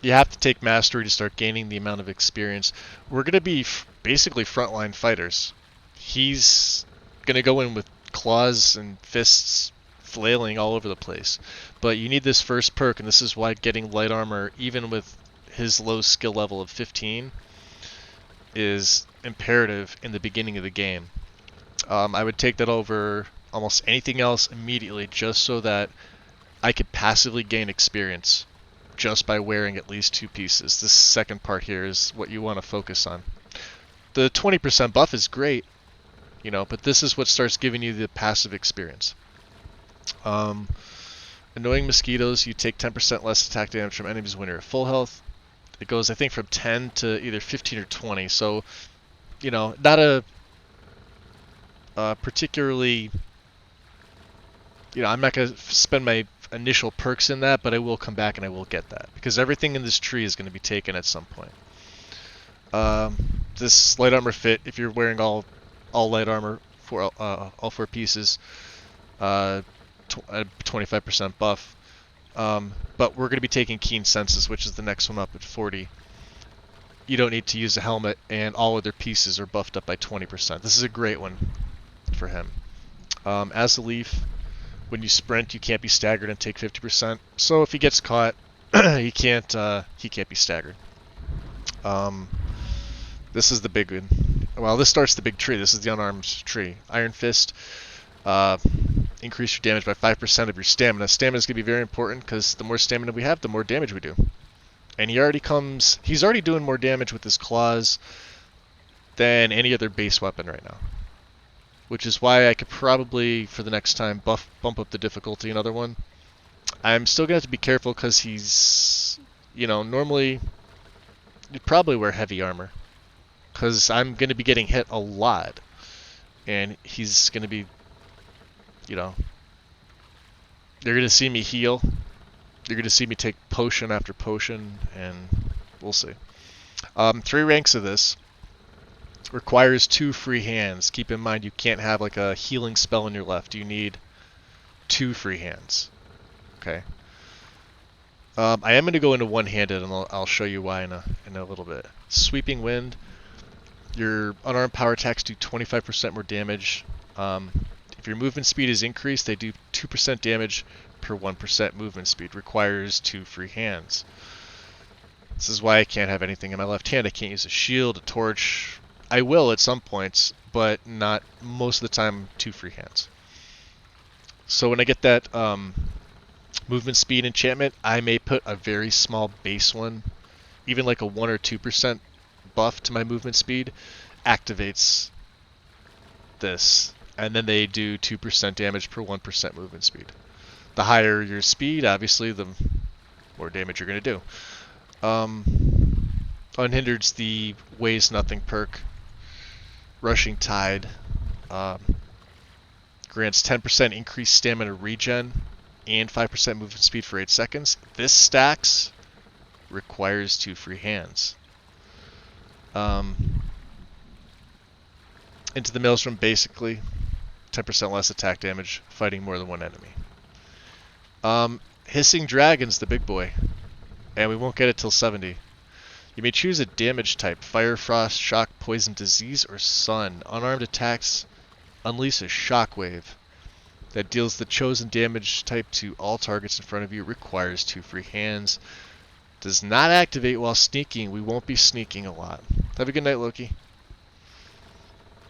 You have to take mastery to start gaining the amount of experience. We're going to be basically frontline fighters. He's going to go in with claws and fists flailing all over the place. But you need this first perk, and this is why getting light armor, even with his low skill level of 15, is imperative in the beginning of the game. I would take that over almost anything else immediately just so that I could passively gain experience just by wearing at least 2 pieces. This second part here is what you want to focus on. The 20% buff is great, you know, but this is what starts giving you the passive experience. Annoying mosquitoes, you take 10% less attack damage from enemies when you're at full health. It goes, I think, from 10 to either 15 or 20, so, you know, not a particularly, you know, I'm not going to spend my initial perks in that, but I will come back and I will get that, because everything in this tree is going to be taken at some point. This light armor fit, if you're wearing all light armor for all 4 pieces, 25% buff. But we're going to be taking Keen Senses, which is the next one up at 40. You don't need to use a helmet, and all other pieces are buffed up by 20%. This is a great one for him. As a leaf, when you sprint, you can't be staggered and take 50%. So if he gets caught, he can't be staggered. This is the big one. Well, this starts the big tree. This is the unarmed tree. Iron Fist. Increase your damage by 5% of your stamina. Stamina is going to be very important because the more stamina we have, the more damage we do. And he's already doing more damage with his claws than any other base weapon right now. which is why I could probably, for the next time, bump up the difficulty another one. I'm still going to have to be careful because he's, you know, normally you'd probably wear heavy armor because I'm going to be getting hit a lot, and he's going to be, you know, you're going to see me heal. You're going to see me take potion after potion, and we'll see. 3 ranks of this requires 2 free hands. Keep in mind you can't have like a healing spell in your left. You need 2 free hands. Okay. I am going to go into one-handed, and I'll show you why in a little bit. Sweeping Wind. Your unarmed power attacks do 25% more damage. If your movement speed is increased, they do 2% damage per 1% movement speed. Requires 2 free hands. This is why I can't have anything in my left hand. I can't use a shield, a torch. I will at some points, but not most of the time. 2 free hands. So when I get that movement speed enchantment, I may put a very small base one, even like a 1 or 2% buff to my movement speed, activates this, and then they do 2% damage per 1% movement speed. The higher your speed, obviously, the more damage you're going to do. Unhindered's the Weighs Nothing perk. Rushing Tide grants 10% increased stamina regen and 5% movement speed for 8 seconds. This stacks, requires 2 free hands. Into the Maelstrom, basically 10% less attack damage, fighting more than one enemy. Hissing Dragon's the big boy, and we won't get it till 70. You may choose a damage type: Fire, Frost, Shock, Poison, Disease, or Sun. Unarmed attacks unleash a shockwave that deals the chosen damage type to all targets in front of you. Requires 2 free hands. Does not activate while sneaking. We won't be sneaking a lot. Have a good night, Loki.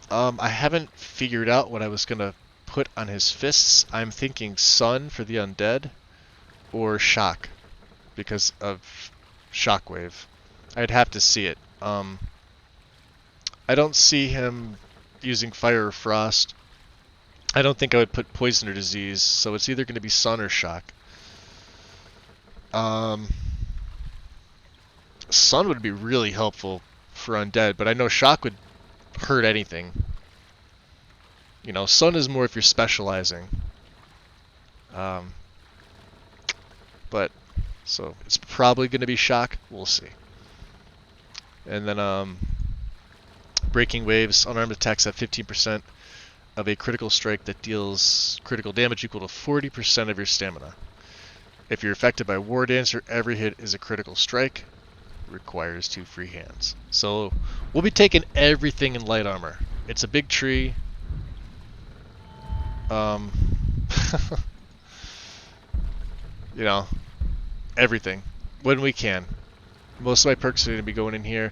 I haven't figured out what I was going to put on his fists. I'm thinking Sun for the undead, or Shock because of Shockwave. I'd have to see it. I don't see him using Fire or Frost. I don't think I would put Poison or Disease, so it's either going to be Sun or Shock. Sun would be really helpful for undead, but I know Shock would hurt anything. You know, Sun is more if you're specializing. But, so, it's probably going to be Shock. We'll see. And then, Breaking Waves, unarmed attacks have 15% of a critical strike that deals critical damage equal to 40% of your stamina. If you're affected by War Dancer, every hit is a critical strike. Requires 2 free hands. So, we'll be taking everything in light armor. It's a big tree. You know, everything. When we can. Most of my perks are going to be going in here.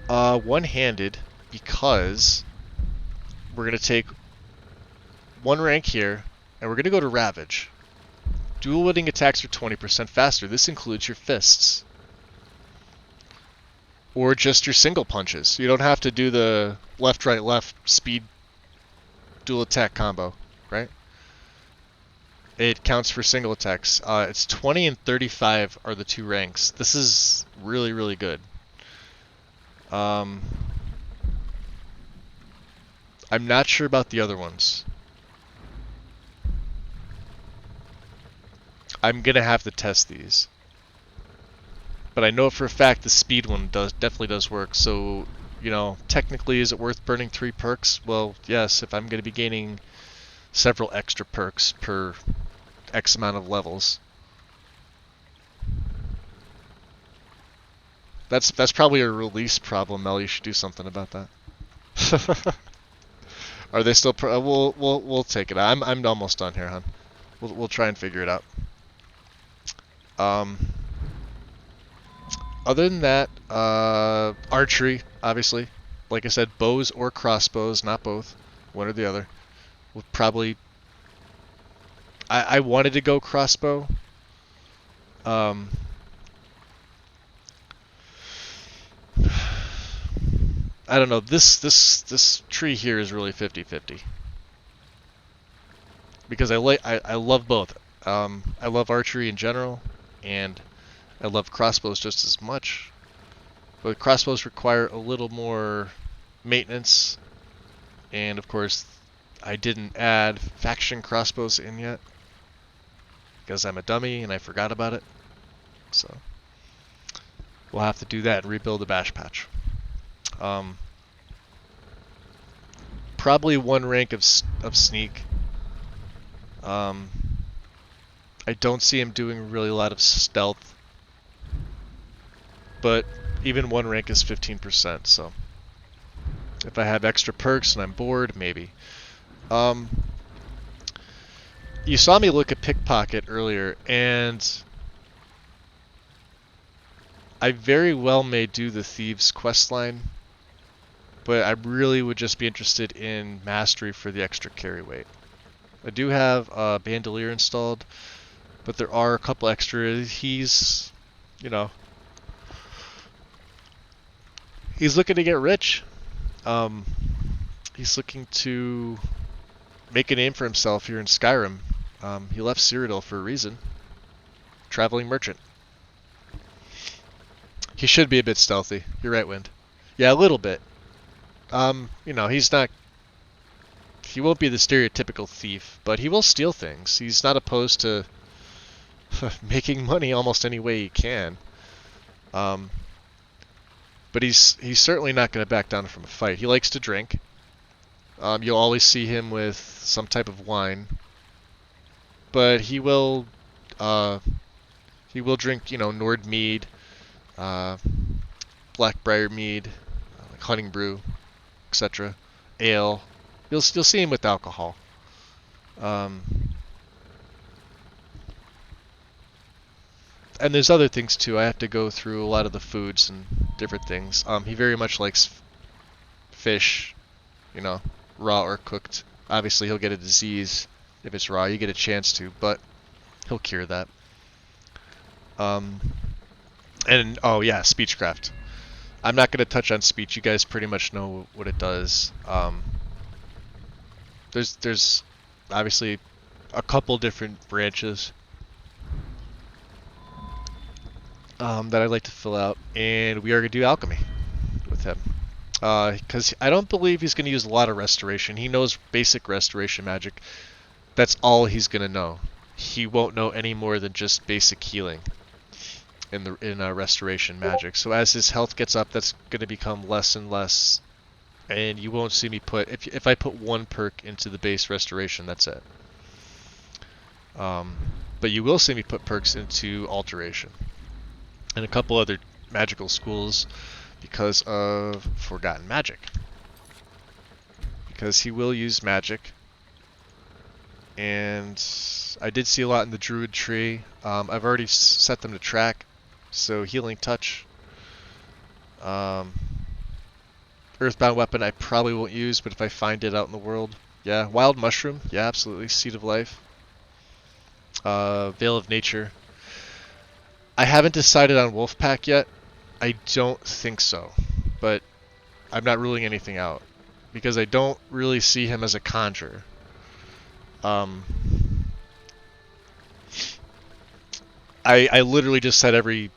One-handed, because we're going to take 1 rank here, and we're going to go to Ravage. Dual wielding attacks are 20% faster. This includes your fists. Or just your single punches. You don't have to do the left, right, left speed dual attack combo, right? It counts for single attacks. It's 20 and 35 are the 2 ranks. This is really, really good. I'm not sure about the other ones. I'm gonna have to test these. But I know for a fact the speed one definitely does work. So, you know, technically, is it worth burning 3 perks? Well, yes, if I'm going to be gaining several extra perks per X amount of levels. That's probably a release problem, Mel. You should do something about that. Are they still? We'll take it. I'm almost done here, hon. We'll try and figure it out. Other than that, archery, obviously. Like I said, bows or crossbows, not both. One or the other. We'll probably... I wanted to go crossbow. I don't know. This tree here is really 50-50. because I love both. I love archery in general, and I love crossbows just as much. But crossbows require a little more maintenance, and of course, I didn't add faction crossbows in yet because I'm a dummy and I forgot about it. So we'll have to do that and rebuild the bash patch. Probably one rank of sneak. I don't see him doing really a lot of stealth, but even one rank is 15%, so if I have extra perks and I'm bored, maybe. You saw me look at pickpocket earlier, and I very well may do the thieves questline, but I really would just be interested in mastery for the extra carry weight. I do have Bandolier installed, but there are a couple extra. He's, you know, he's looking to get rich. He's looking to make a name for himself here in Skyrim. He left Cyrodiil for a reason. Traveling merchant. He should be a bit stealthy. You're right, Wind. Yeah, a little bit. You know, he's not... He won't be the stereotypical thief, but he will steal things. He's not opposed to making money almost any way he can. But he's certainly not going to back down from a fight. He likes to drink. You'll always see him with some type of wine. But he will drink, you know, Nord mead, Blackbriar mead, like Hunting Brew, etc. Ale. You'll see him with alcohol. And there's other things too. I have to go through a lot of the foods and different things. He very much likes fish, you know, raw or cooked. Obviously, he'll get a disease if it's raw. You get a chance to, but he'll cure that. And oh yeah, speechcraft. I'm not going to touch on speech. You guys pretty much know what it does. There's obviously a couple different branches that I'd like to fill out, and we are going to do alchemy with him. Because I don't believe he's going to use a lot of restoration. He knows basic restoration magic. That's all he's going to know. He won't know any more than just basic healing in restoration magic. So as his health gets up, that's going to become less and less. And you won't see me put... If I put one perk into the base restoration, that's it. But you will see me put perks into alteration. And a couple other magical schools because of Forgotten Magic. Because he will use magic. And I did see a lot in the Druid tree. I've already set them to track. So Healing Touch. Earthbound Weapon I probably won't use, but if I find it out in the world. Yeah, Wild Mushroom. Yeah, absolutely. Seed of Life. Veil of Nature. I haven't decided on Wolfpack yet. I don't think so. But I'm not ruling anything out. Because I don't really see him as a conjurer. I literally just set every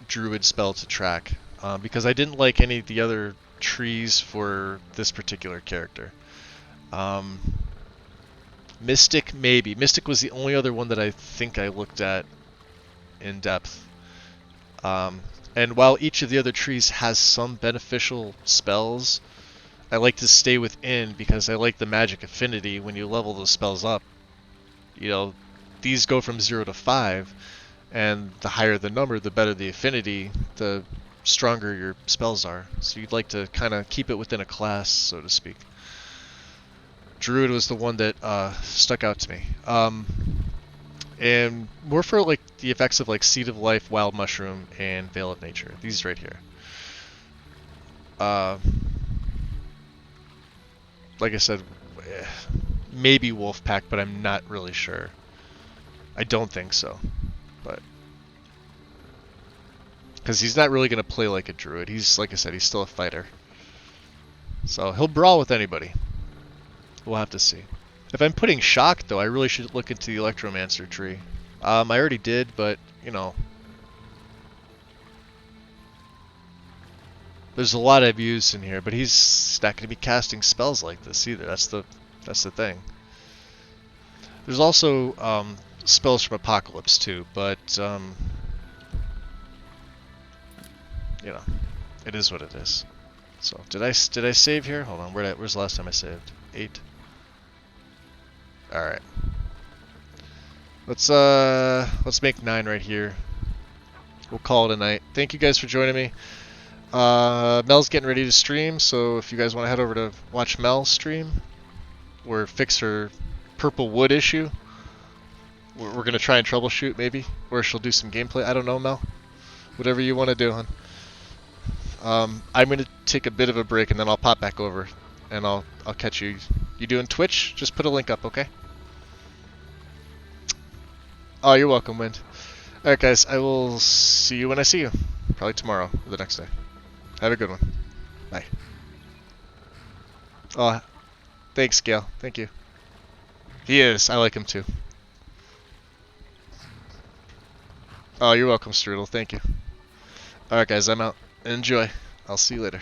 druid spell to track. Because I didn't like any of the other trees for this particular character. Mystic, maybe. Mystic was the only other one that I think I looked at in depth. And while each of the other trees has some beneficial spells, I like to stay within because I like the magic affinity when you level those spells up. You know, these go from 0 to 5, and the higher the number, the better the affinity, the stronger your spells are. So you'd like to kind of keep it within a class, so to speak. Druid was the one that stuck out to me. And more for like the effects of like Seed of Life, Wild Mushroom, and Veil of Nature. These right here. Like I said, maybe Wolfpack, but I'm not really sure. I don't think so. But because he's not really going to play like a druid. He's, like I said, he's still a fighter. So he'll brawl with anybody. We'll have to see. If I'm putting shock, though, I really should look into the Electromancer tree. I already did, but, you know. There's a lot I've used in here, but he's not going to be casting spells like this either. That's the thing. There's also spells from Apocalypse too, but you know, it is what it is. So did I save here? Hold on, where's the last time I saved? 8. All right. Let's make 9 right here. We'll call it a night. Thank you guys for joining me. Mel's getting ready to stream, so if you guys want to head over to watch Mel stream or fix her purple wood issue, we're gonna try and troubleshoot maybe, or she'll do some gameplay. I don't know, Mel. Whatever you want to do, hon. I'm gonna take a bit of a break and then I'll pop back over, and I'll catch you. You doing Twitch? Just put a link up, okay? Oh, you're welcome, Wind. All right, guys. I will see you when I see you. Probably tomorrow or the next day. Have a good one. Bye. Oh, thanks, Gail. Thank you. He is. I like him too. Oh, you're welcome, Strudel. Thank you. Alright, guys. I'm out. Enjoy. I'll see you later.